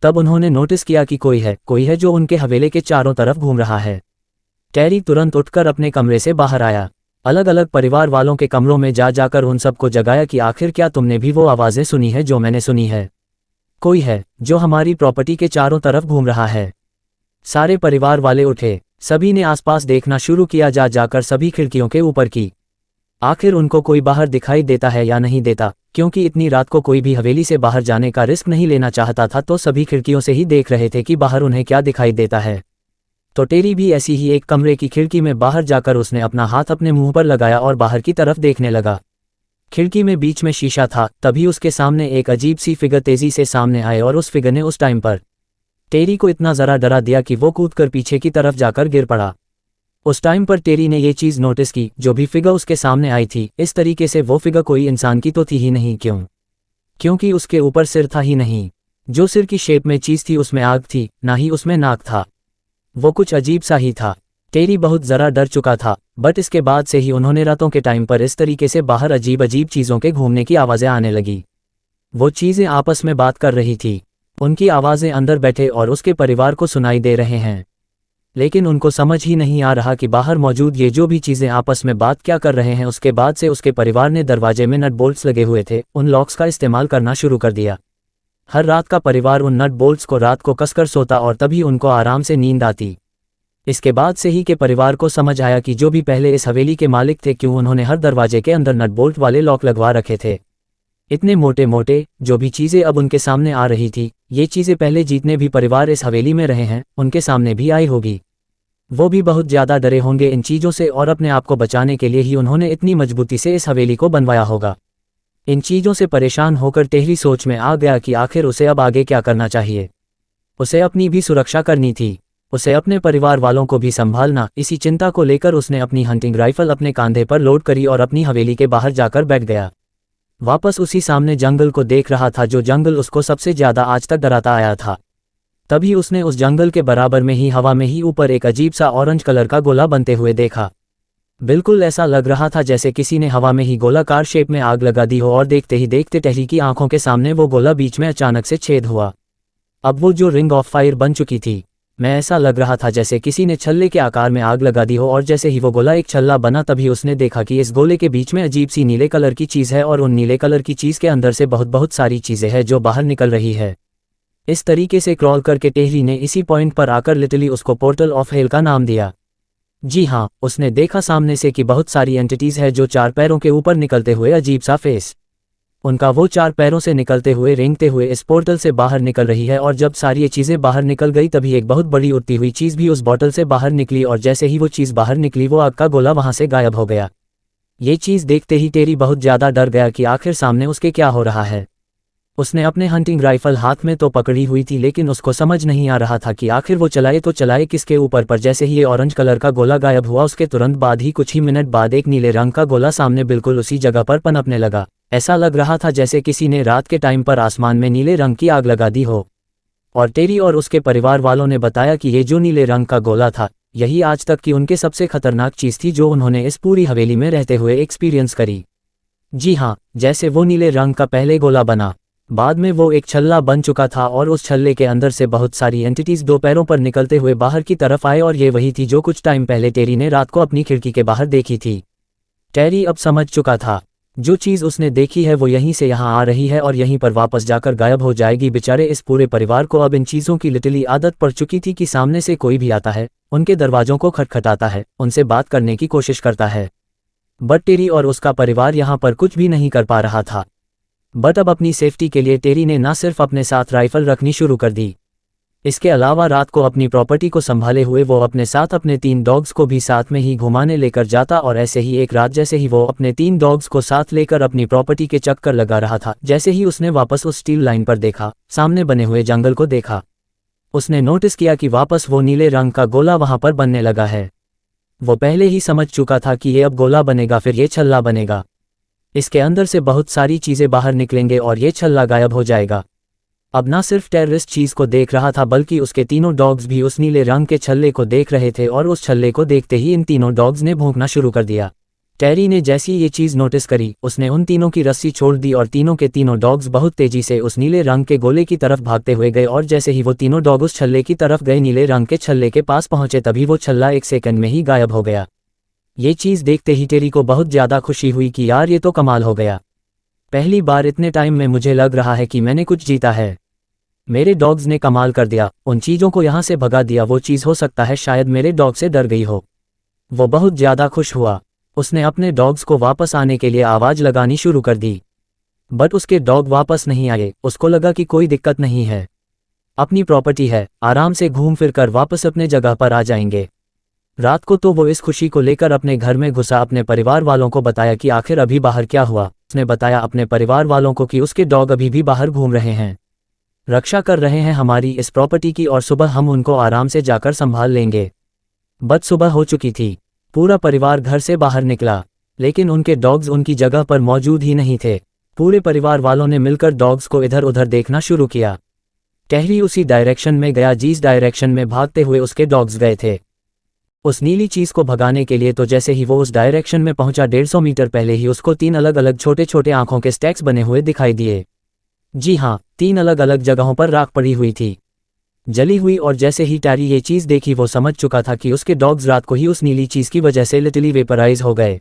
तब उन्होंने नोटिस किया कि कोई है जो उनके हवेले के चारों तरफ घूम रहा है। टेरी तुरंत उठकर अपने कमरे से बाहर आया। अलग अलग परिवार वालों के कमरों में जाकर उन सबको जगाया कि आखिर क्या तुमने भी वो आवाज़ें सुनी है जो मैंने सुनी है? कोई है जो हमारी प्रॉपर्टी के चारों तरफ घूम रहा है। सारे परिवार वाले उठे। सभी ने आसपास देखना शुरू किया जाकर सभी खिड़कियों के ऊपर की। आखिर उनको कोई बाहर दिखाई देता है या नहीं देता, क्योंकि इतनी रात को कोई भी हवेली से बाहर जाने का रिस्क नहीं लेना चाहता था, तो सभी खिड़कियों से ही देख रहे थे कि बाहर उन्हें क्या दिखाई देता है। तो टेरी भी ऐसी ही एक कमरे की खिड़की में बाहर जाकर उसने अपना हाथ अपने मुंह पर लगाया और बाहर की तरफ देखने लगा। खिड़की में बीच में शीशा था। तभी उसके सामने एक अजीब सी फिगर तेजी से सामने आए और उस फिगर ने उस टाइम पर टेरी को इतना ज़रा डरा दिया कि वो कूदकर पीछे की तरफ जाकर गिर पड़ा। उस टाइम पर टेरी ने ये चीज़ नोटिस की, जो भी फिगर उसके सामने आई थी इस तरीके से वो फिगर कोई इंसान की तो थी ही नहीं। क्योंकि उसके ऊपर सिर था ही नहीं। जो सिर की शेप में चीज़ थी उसमें आग थी, ना ही उसमें नाक था। वो कुछ अजीब सा ही था। टेरी बहुत ज़रा डर चुका था। बट इसके बाद से ही उन्होंने रातों के टाइम पर इस तरीके से बाहर अजीब अजीब चीज़ों के घूमने की आवाज़ें आने लगी। वो चीज़ें आपस में बात कर रही थी। उनकी आवाज़ें अंदर बैठे और उसके परिवार को सुनाई दे रहे हैं, लेकिन उनको समझ ही नहीं आ रहा कि बाहर मौजूद ये जो भी चीज़ें आपस में बात क्या कर रहे हैं। उसके बाद से उसके परिवार ने दरवाजे में नट बोल्ट्स लगे हुए थे, उन लॉक्स का इस्तेमाल करना शुरू कर दिया। हर रात का परिवार उन नट बोल्ट्स को रात को कसकर सोता और तभी उनको आराम से नींद आती। इसके बाद से ही के परिवार को समझ आया कि जो भी पहले इस हवेली के मालिक थे, क्यों उन्होंने हर दरवाजे के अंदर नट बोल्ट वाले लॉक लगवा रखे थे। इतने मोटे मोटे जो भी चीज़ें अब उनके सामने आ रही थी, ये चीज़ें पहले जितने भी परिवार इस हवेली में रहे हैं उनके सामने भी आई होगी। वो भी बहुत ज़्यादा डरे होंगे इन चीज़ों से और अपने आप को बचाने के लिए ही उन्होंने इतनी मजबूती से इस हवेली को बनवाया होगा। इन चीज़ों से परेशान होकर टेहरी सोच में आ गया कि आखिर उसे अब आगे क्या करना चाहिए। उसे अपनी भी सुरक्षा करनी थी, उसे अपने परिवार वालों को भी संभालना। इसी चिंता को लेकर उसने अपनी हंटिंग राइफल अपने कांधे पर लोड करी और अपनी हवेली के बाहर जाकर बैठ गया। वापस उसी सामने जंगल को देख रहा था, जो जंगल उसको सबसे ज़्यादा आज तक डराता आया था। तभी उसने उस जंगल के बराबर में ही हवा में ही ऊपर एक अजीब सा ऑरेंज कलर का गोला बनते हुए देखा। बिल्कुल ऐसा लग रहा था जैसे किसी ने हवा में ही गोलाकार शेप में आग लगा दी हो, और देखते ही देखते टेहरी की आंखों के सामने वो गोला बीच में अचानक से छेद हुआ। अब वो जो रिंग ऑफ फायर बन चुकी थी, मैं ऐसा लग रहा था जैसे किसी ने छल्ले के आकार में आग लगा दी हो, और जैसे ही वो गोला एक छल्ला बना तभी उसने देखा कि इस गोले के बीच में अजीब सी नीले कलर की चीज़ है और उन नीले कलर की चीज़ के अंदर से बहुत बहुत सारी चीज़ें हैं जो बाहर निकल रही है। इस तरीके से क्रॉल करके टेहरी ने इसी पॉइंट पर आकर लिटरली उसको पोर्टल ऑफ हेल का नाम दिया। जी हाँ, उसने देखा सामने से कि बहुत सारी एंटिटीज़ है जो 4 पैरों के ऊपर निकलते हुए अजीब सा फेस, उनका वो 4 पैरों से निकलते हुए रेंगते हुए इस पोर्टल से बाहर निकल रही है। और जब सारी ये चीज़ें बाहर निकल गई तभी एक बहुत बड़ी उड़ती हुई चीज़ भी उस बॉटल से बाहर निकली, और जैसे ही वो चीज़ बाहर निकली वो आग का गोला वहाँ से गायब हो गया। ये चीज़ देखते ही टेरी बहुत ज़्यादा डर गया कि आखिर सामने उसके क्या हो रहा है। उसने अपने हंटिंग राइफल हाथ में तो पकड़ी हुई थी, लेकिन उसको समझ नहीं आ रहा था कि आखिर वो चलाए तो चलाए किसके ऊपर। पर जैसे ही ये ऑरेंज कलर का गोला गायब हुआ उसके तुरंत बाद ही कुछ ही मिनट बाद एक नीले रंग का गोला सामने बिल्कुल उसी जगह पर पनपने लगा। ऐसा लग रहा था जैसे किसी ने रात के टाइम पर आसमान में नीले रंग की आग लगा दी हो। और टेरी और उसके परिवार वालों ने बताया कि ये जो नीले रंग का गोला था यही आज तक की उनके सबसे खतरनाक चीज़ थी जो उन्होंने इस पूरी हवेली में रहते हुए एक्सपीरियंस करी। जी हाँ, जैसे वो नीले रंग का पहले गोला बना, बाद में वो एक छल्ला बन चुका था और उस छल्ले के अंदर से बहुत सारी एंटिटीज़ 2 पैरों पर निकलते हुए बाहर की तरफ आए, और ये वही थी जो कुछ टाइम पहले टेरी ने रात को अपनी खिड़की के बाहर देखी थी। टेरी अब समझ चुका था जो चीज़ उसने देखी है वो यहीं से यहाँ आ रही है और यहीं पर वापस जाकर गायब हो जाएगी। बेचारे इस पूरे परिवार को अब इन चीज़ों की लिटरली आदत पड़ चुकी थी कि सामने से कोई भी आता है, उनके दरवाज़ों को खटखटाता है, उनसे बात करने की कोशिश करता है। बट टेरी और उसका परिवार यहाँ पर कुछ भी नहीं कर पा रहा था। बट अब अपनी सेफ्टी के लिए टेरी ने ना सिर्फ अपने साथ राइफल रखनी शुरू कर दी, इसके अलावा रात को अपनी प्रॉपर्टी को संभाले हुए वो अपने साथ अपने 3 डॉग्स को भी साथ में ही घुमाने लेकर जाता। और ऐसे ही एक रात जैसे ही वो अपने 3 डॉग्स को साथ लेकर अपनी प्रॉपर्टी के चक्कर लगा रहा था, जैसे ही उसने वापस उस स्टील लाइन पर देखा, सामने बने हुए जंगल को देखा, उसने नोटिस किया कि वापस वो नीले रंग का गोला वहां पर बनने लगा है। वो पहले ही समझ चुका था कि ये अब गोला बनेगा, फिर ये छल्ला बनेगा, इसके अंदर से बहुत सारी चीज़ें बाहर निकलेंगे और ये छल्ला गायब हो जाएगा। अब ना सिर्फ टेररिस्ट चीज़ को देख रहा था बल्कि उसके तीनों डॉग्स भी उस नीले रंग के छल्ले को देख रहे थे, और उस छल्ले को देखते ही इन तीनों डॉग्स ने भौंकना शुरू कर दिया। टेरी ने जैसी ये चीज़ नोटिस करी उसने उन तीनों की रस्सी छोड़ दी और तीनों के तीनों डॉग्स बहुत तेजी से उस नीले रंग के गोले की तरफ भागते हुए गए। और जैसे ही वो तीनों डॉग उस छल्ले की तरफ गए, नीले रंग के छल्ले के पास पहुंचे, तभी वो छल्ला 1 सेकंड में ही गायब हो गया। ये चीज़ देखते ही टेरी को बहुत ज़्यादा खुशी हुई कि यार ये तो कमाल हो गया, पहली बार इतने टाइम में मुझे लग रहा है कि मैंने कुछ जीता है। मेरे डॉग्स ने कमाल कर दिया, उन चीज़ों को यहाँ से भगा दिया। वो चीज़ हो सकता है शायद मेरे डॉग से डर गई हो। वो बहुत ज़्यादा खुश हुआ, उसने अपने डॉग्स को वापस आने के लिए आवाज़ लगानी शुरू कर दी, बट उसके डॉग वापस नहीं आए। उसको लगा कि कोई दिक्कत नहीं है, अपनी प्रॉपर्टी है, आराम से घूम फिर कर वापस अपने जगह पर आ जाएंगे। रात को तो वो इस खुशी को लेकर अपने घर में घुसा, अपने परिवार वालों को बताया कि आखिर अभी बाहर क्या हुआ। उसने बताया अपने परिवार वालों को कि उसके डॉग अभी भी बाहर घूम रहे हैं, रक्षा कर रहे हैं हमारी इस प्रॉपर्टी की, और सुबह हम उनको आराम से जाकर संभाल लेंगे। बट सुबह हो चुकी थी, पूरा परिवार घर से बाहर निकला, लेकिन उनके डॉग्स उनकी जगह पर मौजूद ही नहीं थे। पूरे परिवार वालों ने मिलकर डॉग्स को इधर उधर देखना शुरू किया। टेहरी उसी डायरेक्शन में गया जिस डायरेक्शन में भागते हुए उसके डॉग्स गए थे, उस नीली चीज़ को भगाने के लिए। तो जैसे ही वो उस डायरेक्शन में पहुंचा, 150 मीटर पहले ही उसको 3 अलग अलग छोटे छोटे आंखों के स्टैक्स बने हुए दिखाई दिए। जी हाँ, 3 अलग अलग जगहों पर राख पड़ी हुई थी, जली हुई। और जैसे ही टेरी ये चीज़ देखी वो समझ चुका था कि उसके डॉग्स रात को ही उस नीली चीज़ की वजह से लिटरली वेपराइज हो गए,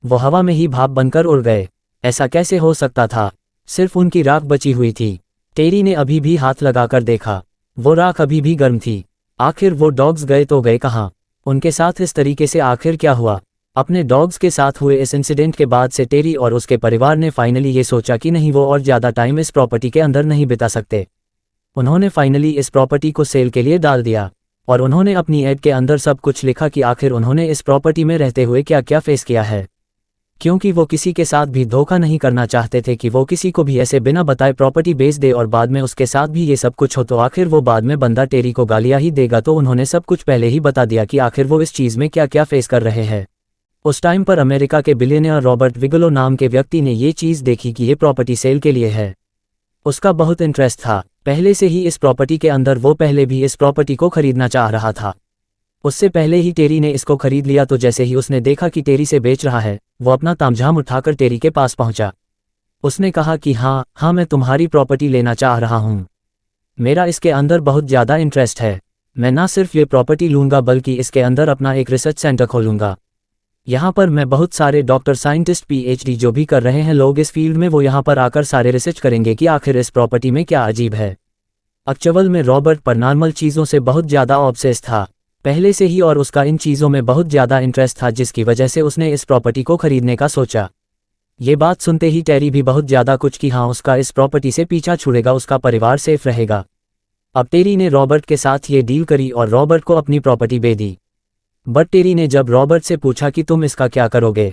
वो हवा में ही भाप बनकर उड़ गए। ऐसा कैसे हो सकता था, सिर्फ उनकी राख बची हुई थी। टेरी ने अभी भी हाथ लगाकर देखा, वो राख अभी भी गर्म थी। आखिर वो डॉग्स गए तो गए कहाँ, उनके साथ इस तरीके से आखिर क्या हुआ। अपने डॉग्स के साथ हुए इस इंसिडेंट के बाद से टेरी और उसके परिवार ने फाइनली ये सोचा कि नहीं, वो और ज़्यादा टाइम इस प्रॉपर्टी के अंदर नहीं बिता सकते। उन्होंने फाइनली इस प्रॉपर्टी को सेल के लिए डाल दिया, और उन्होंने अपनी ऐड के अंदर सब कुछ लिखा कि आखिर उन्होंने इस प्रॉपर्टी में रहते हुए क्या क्या फेस किया है, क्योंकि वो किसी के साथ भी धोखा नहीं करना चाहते थे कि वो किसी को भी ऐसे बिना बताए प्रॉपर्टी बेच दे और बाद में उसके साथ भी ये सब कुछ हो तो आखिर वो बाद में बंदा टेरी को गालियाँ ही देगा। तो उन्होंने सब कुछ पहले ही बता दिया कि आखिर वो इस चीज़ में क्या क्या फेस कर रहे हैं। उस टाइम पर अमेरिका के बिलियनियर रॉबर्ट विगलो नाम के व्यक्ति ने ये चीज़ देखी कि ये प्रॉपर्टी सेल के लिए है। उसका बहुत इंटरेस्ट था पहले से ही इस प्रॉपर्टी के अंदर, वो पहले भी इस प्रॉपर्टी को खरीदना चाह रहा था। उससे पहले ही टेरी ने इसको खरीद लिया। तो जैसे ही उसने देखा कि टेरी से बेच रहा है, वो अपना तामझाम उठाकर टेरी के पास पहुंचा। उसने कहा कि हाँ मैं तुम्हारी प्रॉपर्टी लेना चाह रहा हूँ, मेरा इसके अंदर बहुत ज़्यादा इंटरेस्ट है। मैं ना सिर्फ ये प्रॉपर्टी लूँगा बल्कि इसके अंदर अपना एक रिसर्च सेंटर खोलूँगा। यहाँ पर मैं बहुत सारे डॉक्टर, साइंटिस्ट, पीएचडी जो भी कर रहे हैं लोग इस फील्ड में, वो यहाँ पर आकर सारे रिसर्च करेंगे कि आखिर इस प्रॉपर्टी में क्या अजीब है। एक्चुअल में रॉबर्ट पैरानॉर्मल चीज़ों से बहुत ज़्यादा ऑब्सेस था पहले से ही, और उसका इन चीज़ों में बहुत ज़्यादा इंटरेस्ट था, जिसकी वजह से उसने इस प्रॉपर्टी को खरीदने का सोचा। ये बात सुनते ही टेरी भी बहुत ज़्यादा कुछ कि हाँ, उसका इस प्रॉपर्टी से पीछा छूटेगा, उसका परिवार सेफ रहेगा। अब टेरी ने रॉबर्ट के साथ ये डील करी और रॉबर्ट को अपनी प्रॉपर्टी दे दी। बट टेरी ने जब रॉबर्ट से पूछा कि तुम इसका क्या करोगे,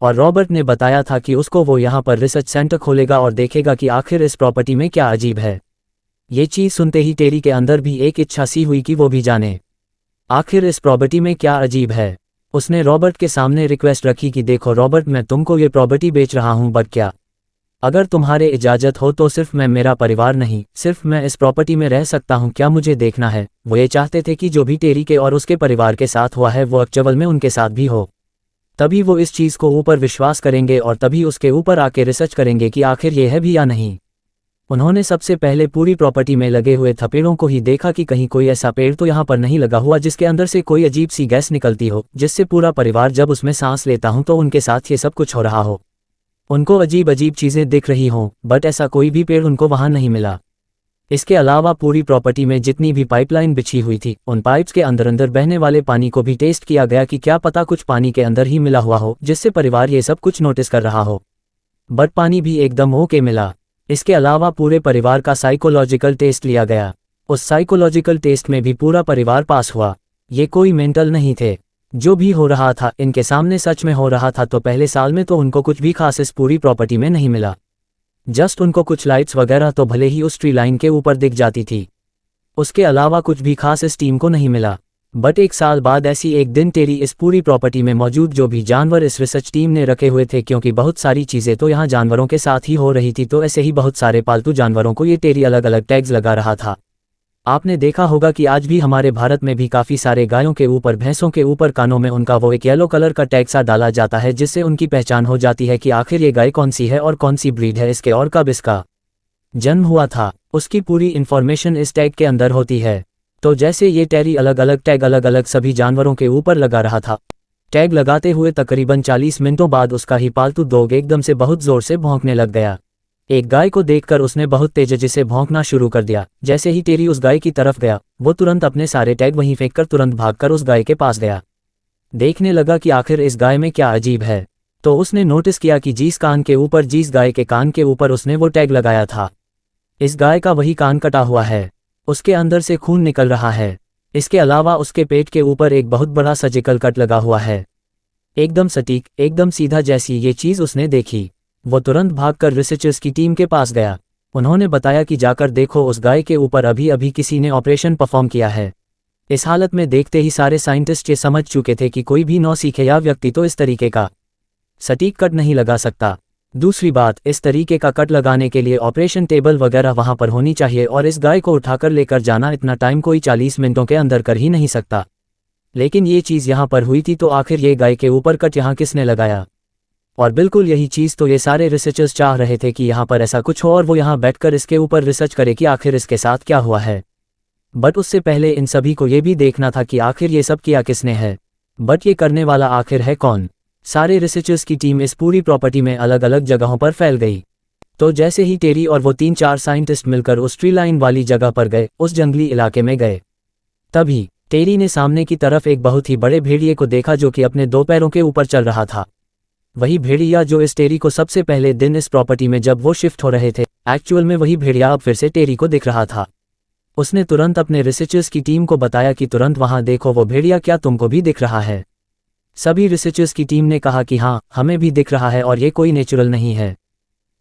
और रॉबर्ट ने बताया था कि उसको वो यहाँ पर रिसर्च सेंटर खोलेगा और देखेगा कि आखिर इस प्रॉपर्टी में क्या अजीब है। ये चीज़ सुनते ही टेरी के अंदर भी एक इच्छा सी हुई कि वो भी जाने आखिर इस प्रॉपर्टी में क्या अजीब है। उसने रॉबर्ट के सामने रिक्वेस्ट रखी कि देखो रॉबर्ट, मैं तुमको ये प्रॉपर्टी बेच रहा हूँ, बट क्या अगर तुम्हारे इजाज़त हो तो सिर्फ मैं, मेरा परिवार नहीं, सिर्फ मैं इस प्रॉपर्टी में रह सकता हूँ, क्या मुझे देखना है। वो ये चाहते थे कि जो भी टेरी के और उसके परिवार के साथ हुआ है वो एक्चुअल में उनके साथ भी हो, तभी वो इस चीज़ को ऊपर विश्वास करेंगे और तभी उसके ऊपर आके रिसर्च करेंगे कि आखिर ये है भी या नहीं। उन्होंने सबसे पहले पूरी प्रॉपर्टी में लगे हुए पेड़ों को ही देखा कि कहीं कोई ऐसा पेड़ तो यहाँ पर नहीं लगा हुआ जिसके अंदर से कोई अजीब सी गैस निकलती हो, जिससे पूरा परिवार जब उसमें सांस लेता हूँ तो उनके साथ ये सब कुछ हो रहा हो, उनको अजीब अजीब चीज़ें दिख रही हों। बट ऐसा कोई भी पेड़ उनको वहाँ नहीं मिला। इसके अलावा पूरी प्रॉपर्टी में जितनी भी पाइपलाइन बिछी हुई थी, उन पाइप्स के अंदर अंदर बहने वाले पानी को भी टेस्ट किया गया कि क्या पता कुछ पानी के अंदर ही मिला हुआ हो, जिससे परिवार ये सब कुछ नोटिस कर रहा हो। बट पानी भी एकदम ओके मिला। इसके अलावा पूरे परिवार का साइकोलॉजिकल टेस्ट लिया गया। उस साइकोलॉजिकल टेस्ट में भी पूरा परिवार पास हुआ। ये कोई मेंटल नहीं थे। जो भी हो रहा था इनके सामने सच में हो रहा था। तो पहले साल में तो उनको कुछ भी खास इस पूरी प्रॉपर्टी में नहीं मिला। जस्ट उनको कुछ लाइट्स वगैरह तो भले ही उस ट्री लाइन के ऊपर दिख जाती थी, उसके अलावा कुछ भी खास इस टीम को नहीं मिला। बट एक साल बाद ऐसी एक दिन टेरी इस पूरी प्रॉपर्टी में मौजूद जो भी जानवर इस रिसर्च टीम ने रखे हुए थे, क्योंकि बहुत सारी चीज़ें तो यहाँ जानवरों के साथ ही हो रही थी, तो ऐसे ही बहुत सारे पालतू जानवरों को ये टेरी अलग अलग टैग्स लगा रहा था। आपने देखा होगा कि आज भी हमारे भारत में भी काफ़ी सारे गायों के ऊपर, भैंसों के ऊपर कानों में उनका वो एक येलो कलर का टैग सा डाला जाता है, जिससे उनकी पहचान हो जाती है कि आखिर ये गाय कौन सी है और कौन सी ब्रीड है, इसके और कब इसका जन्म हुआ था। उसकी पूरी इन्फॉर्मेशन इस टैग के अंदर होती है। तो जैसे ये टेरी अलग अलग टैग अलग अलग सभी जानवरों के ऊपर लगा रहा था, टैग लगाते हुए तकरीबन 40 मिनटों बाद उसका ही पालतू डॉग एकदम से बहुत ज़ोर से भौंकने लग गया। एक गाय को देखकर उसने बहुत तेजी से भौंकना शुरू कर दिया। जैसे ही टेरी उस गाय की तरफ गया, वो तुरंत अपने सारे टैग वहीं फेंककर तुरंत भागकर उस गाय के पास गया। देखने लगा कि आखिर इस गाय में क्या अजीब है। तो उसने नोटिस किया कि जिस कान के ऊपर, जिस गाय के कान के ऊपर उसने वो टैग लगाया था, इस गाय का वही कान कटा हुआ है, उसके अंदर से खून निकल रहा है। इसके अलावा उसके पेट के ऊपर एक बहुत बड़ा सर्जिकल कट लगा हुआ है, एकदम सटीक, एकदम सीधा। जैसी ये चीज़ उसने देखी, वो तुरंत भागकर रिसर्चर्स की टीम के पास गया। उन्होंने बताया कि जाकर देखो, उस गाय के ऊपर अभी अभी किसी ने ऑपरेशन परफॉर्म किया है। इस हालत में देखते ही सारे साइंटिस्ट ये समझ चुके थे कि कोई भी नौसीखिया व्यक्ति तो इस तरीके का सटीक कट नहीं लगा सकता। दूसरी बात, इस तरीके का कट लगाने के लिए ऑपरेशन टेबल वगैरह वहां पर होनी चाहिए, और इस गाय को उठाकर लेकर जाना इतना टाइम कोई 40 मिनटों के अंदर कर ही नहीं सकता। लेकिन ये चीज़ यहाँ पर हुई थी, तो आखिर ये गाय के ऊपर कट यहाँ किसने लगाया? और बिल्कुल यही चीज़ तो ये सारे रिसर्चर्स चाह रहे थे कि यहाँ पर ऐसा कुछ हो और वो यहाँ बैठकर इसके ऊपर रिसर्च करे कि आखिर इसके साथ क्या हुआ है। बट उससे पहले इन सभी को ये भी देखना था कि आखिर ये सब किया किसने है, बट ये करने वाला आखिर है कौन। सारे रिसर्चर्स की टीम इस पूरी प्रॉपर्टी में अलग अलग जगहों पर फैल गई। तो जैसे ही टेरी और वो 3-4 साइंटिस्ट मिलकर उस ट्री लाइन वाली जगह पर गए, उस जंगली इलाके में गए, तभी टेरी ने सामने की तरफ एक बहुत ही बड़े भेड़िए को देखा जो कि अपने 2 पैरों के ऊपर चल रहा था। वही भेड़िया जो इस टेरी को सबसे पहले दिन इस प्रॉपर्टी में जब वो शिफ्ट हो रहे थे, एक्चुअल में वही भेड़िया अब फिर से टेरी को दिख रहा था। उसने तुरंत अपने रिसर्चर्स की टीम को बताया कि तुरंत वहां देखो वो भेड़िया क्या तुमको भी दिख रहा है। सभी रिसर्चर्स की टीम ने कहा कि हाँ, हमें भी दिख रहा है और ये कोई नेचुरल नहीं है,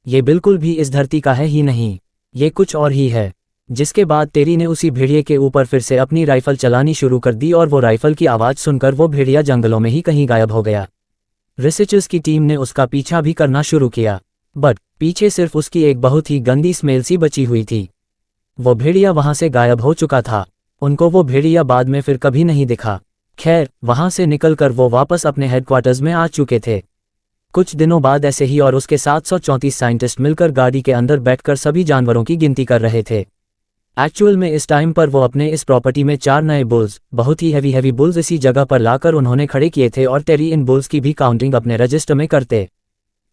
ये बिल्कुल भी इस धरती का है ही नहीं, ये कुछ और ही है। जिसके बाद टेरी ने उसी भेड़िए के ऊपर फिर से अपनी राइफल चलानी शुरू कर दी और वो राइफल की आवाज़ सुनकर वो भेड़िया जंगलों में ही कहीं गायब हो गया। रिसर्चर्स की टीम ने उसका पीछा भी करना शुरू किया, बट पीछे सिर्फ उसकी एक बहुत ही गंदी स्मेल सी बची हुई थी। वो भेड़िया वहां से गायब हो चुका था। उनको वो भेड़िया बाद में फिर कभी नहीं दिखा। खैर, वहां से निकलकर वो वापस अपने हेडक्वार्टर्स में आ चुके थे। कुछ दिनों बाद ऐसे ही और उसके 734 साइंटिस्ट मिलकर गाड़ी के अंदर बैठकर सभी जानवरों की गिनती कर रहे थे। एक्चुअल में इस टाइम पर वो अपने इस प्रॉपर्टी में 4 नए बुल्स, बहुत ही हैवी बुल्स इसी जगह पर लाकर उन्होंने खड़े किए थे और टेरी इन बुल्स की भी काउंटिंग अपने रजिस्टर में करते।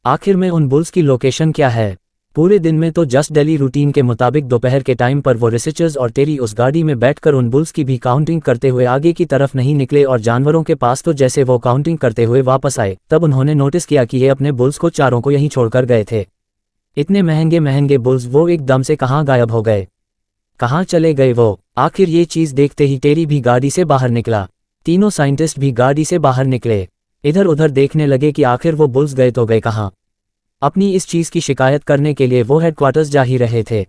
आखिर में उन बुल्स की लोकेशन क्या है? पूरे दिन में तो जस्ट डेली रूटीन के मुताबिक दोपहर के टाइम पर वो रिसर्चर्स और टेरी उस गाड़ी में बैठकर उन बुल्स की भी काउंटिंग करते हुए आगे की तरफ नहीं निकले और जानवरों के पास तो जैसे वो काउंटिंग करते हुए वापस आए तब उन्होंने नोटिस किया कि ये अपने बुल्स को चारों को यहीं छोड़कर गए थे। इतने महंगे बुल्स वो एकदम से कहाँ गायब हो गए? कहाँ चले गए वो? आखिर ये चीज़ देखते ही टेरी भी गाड़ी से बाहर निकला। तीनों साइंटिस्ट भी गाड़ी से बाहर निकले, इधर उधर देखने लगे कि आखिर वो बुल्स गए तो गए कहाँ। अपनी इस चीज़ की शिकायत करने के लिए वो हेडक्वार्टर्स जा ही रहे थे,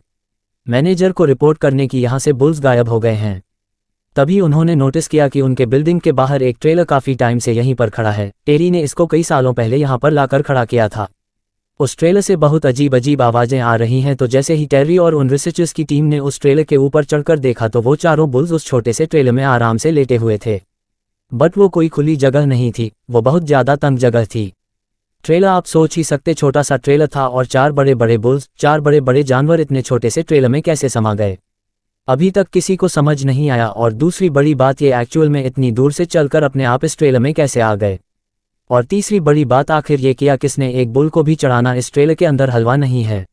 मैनेजर को रिपोर्ट करने की यहाँ से बुल्स गायब हो गए हैं। तभी उन्होंने नोटिस किया कि उनके बिल्डिंग के बाहर एक ट्रेलर काफ़ी टाइम से यहीं पर खड़ा है। टेरी ने इसको कई सालों पहले यहाँ पर लाकर खड़ा किया था। उस ट्रेलर से बहुत अजीब आवाज़ें आ रही हैं, तो जैसे ही टेरी और उन रिसर्चर्स की टीम ने उस ट्रेलर के ऊपर चढ़कर देखा तो वो चारों बुल्स उस छोटे से ट्रेलर में आराम से लेटे हुए थे। बट वो कोई खुली जगह नहीं थी, वो बहुत ज़्यादा तंग जगह थी। ट्रेलर आप सोच ही सकते, छोटा सा ट्रेलर था और 4 बड़े बुल्स, 4 बड़े जानवर इतने छोटे से ट्रेलर में कैसे समा गए, अभी तक किसी को समझ नहीं आया। और दूसरी बड़ी बात ये एक्चुअल में इतनी दूर से चलकर अपने आप इस ट्रेलर में कैसे आ गए। और तीसरी बड़ी बात आखिर ये किया किसने? एक बुल को भी चढ़ाना इस ट्रेलर के अंदर हलवा नहीं है।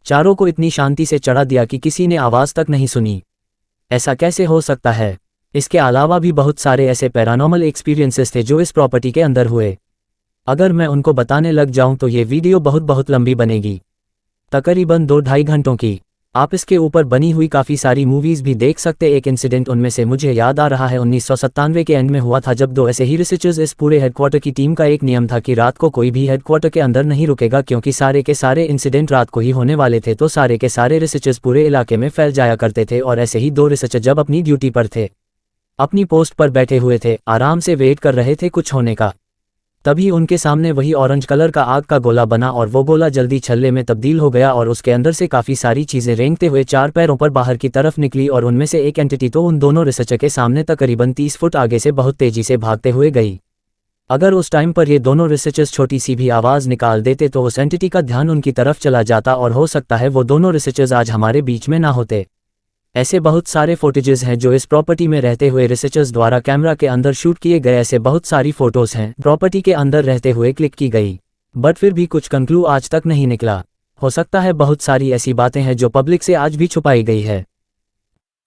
चारों को इतनी शांति से चढ़ा दिया कि किसी ने आवाज़ तक नहीं सुनी। ऐसा कैसे हो सकता है? इसके अलावा भी बहुत सारे ऐसे पैरानॉर्मल एक्सपीरियंसेस थे जो इस प्रॉपर्टी के अंदर हुए। अगर मैं उनको बताने लग जाऊं तो ये वीडियो बहुत लंबी बनेगी, तकरीबन 2-2.5 घंटों की। आप इसके ऊपर बनी हुई काफ़ी सारी मूवीज़ भी देख सकते। एक इंसिडेंट उनमें से मुझे याद आ रहा है, 1997 के एंड में हुआ था, जब 2 ऐसे ही रिसर्चर्स, इस पूरे हेडक्वार्टर की टीम का एक नियम था कि रात को कोई भी हेडक्वार्टर के अंदर नहीं रुकेगा, क्योंकि सारे के सारे इंसिडेंट रात को ही होने वाले थे। तो सारे के सारे रिसर्चर्स पूरे इलाके में फैल जाया करते थे। और ऐसे ही 2 रिसर्चर जब अपनी ड्यूटी पर थे, अपनी पोस्ट पर बैठे हुए थे, आराम से वेट कर रहे थे कुछ होने का, तभी उनके सामने वही ऑरेंज कलर का आग का गोला बना और वो गोला जल्दी छल्ले में तब्दील हो गया और उसके अंदर से काफ़ी सारी चीज़ें रेंगते हुए 4 पैरों पर बाहर की तरफ निकली। और उनमें से एक एंटिटी तो उन दोनों रिसर्चर के सामने तकरीबन 30 फुट आगे से बहुत तेज़ी से भागते हुए गई। अगर उस टाइम पर ये दोनों रिसर्चर्स छोटी सी भी आवाज़ निकाल देते तो उस एंटिटी का ध्यान उनकी तरफ चला जाता और हो सकता है वो दोनों रिसर्चर्स आज हमारे बीच में ना होते। ऐसे बहुत सारे फुटेजेस हैं जो इस प्रॉपर्टी में रहते हुए रिसर्चर्स द्वारा कैमरा के अंदर शूट किए गए। ऐसे बहुत सारी फोटोज हैं प्रॉपर्टी के अंदर रहते हुए क्लिक की गई, बट फिर भी कुछ कंक्लू आज तक नहीं निकला। हो सकता है बहुत सारी ऐसी बातें हैं जो पब्लिक से आज भी छुपाई गई है।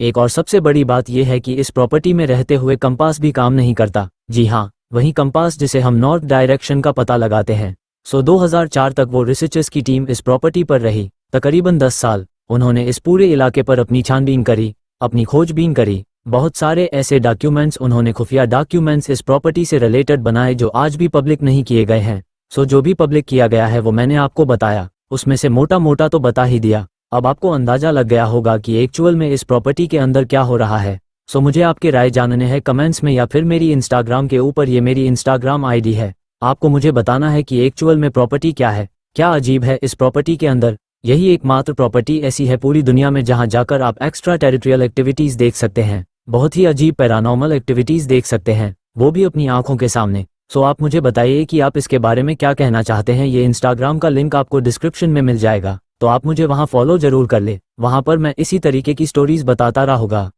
एक और सबसे बड़ी बात यह है कि इस प्रॉपर्टी में रहते हुए कंपास भी काम नहीं करता। जी हाँ, वही कंपास जिसे हम नॉर्थ डायरेक्शन का पता लगाते हैं। 2004 तक वो रिसर्चर्स की टीम इस प्रॉपर्टी पर रही, तकरीबन 10 साल। उन्होंने इस पूरे इलाके पर अपनी छानबीन करी, अपनी खोजबीन करी। बहुत सारे ऐसे डॉक्यूमेंट्स, उन्होंने खुफिया डॉक्यूमेंट्स इस प्रॉपर्टी से रिलेटेड बनाए जो आज भी पब्लिक नहीं किए गए हैं। जो भी पब्लिक किया गया है वो मैंने आपको बताया, उसमें से मोटा मोटा तो बता ही दिया। अब आपको अंदाजा लग गया होगा कि एक्चुअल में इस प्रॉपर्टी के अंदर क्या हो रहा है। मुझे आपके राय जानने हैं कमेंट्स में या फिर मेरी इंस्टाग्राम के ऊपर, ये मेरी इंस्टाग्राम आईडी है। आपको मुझे बताना है कि एक्चुअल में प्रॉपर्टी क्या है, क्या अजीब है इस प्रॉपर्टी के अंदर। यही एकमात्र प्रॉपर्टी ऐसी है पूरी दुनिया में जहां जाकर आप एक्स्ट्रा टेरिटोरियल एक्टिविटीज़ देख सकते हैं, बहुत ही अजीब पैरानॉर्मल एक्टिविटीज़ देख सकते हैं, वो भी अपनी आंखों के सामने। आप मुझे बताइए कि आप इसके बारे में क्या कहना चाहते हैं। ये इंस्टाग्राम का लिंक आपको डिस्क्रिप्शन में मिल जाएगा, तो आप मुझे वहां फॉलो जरूर कर ले। वहां पर मैं इसी तरीके की स्टोरीज बताता रहूँगा।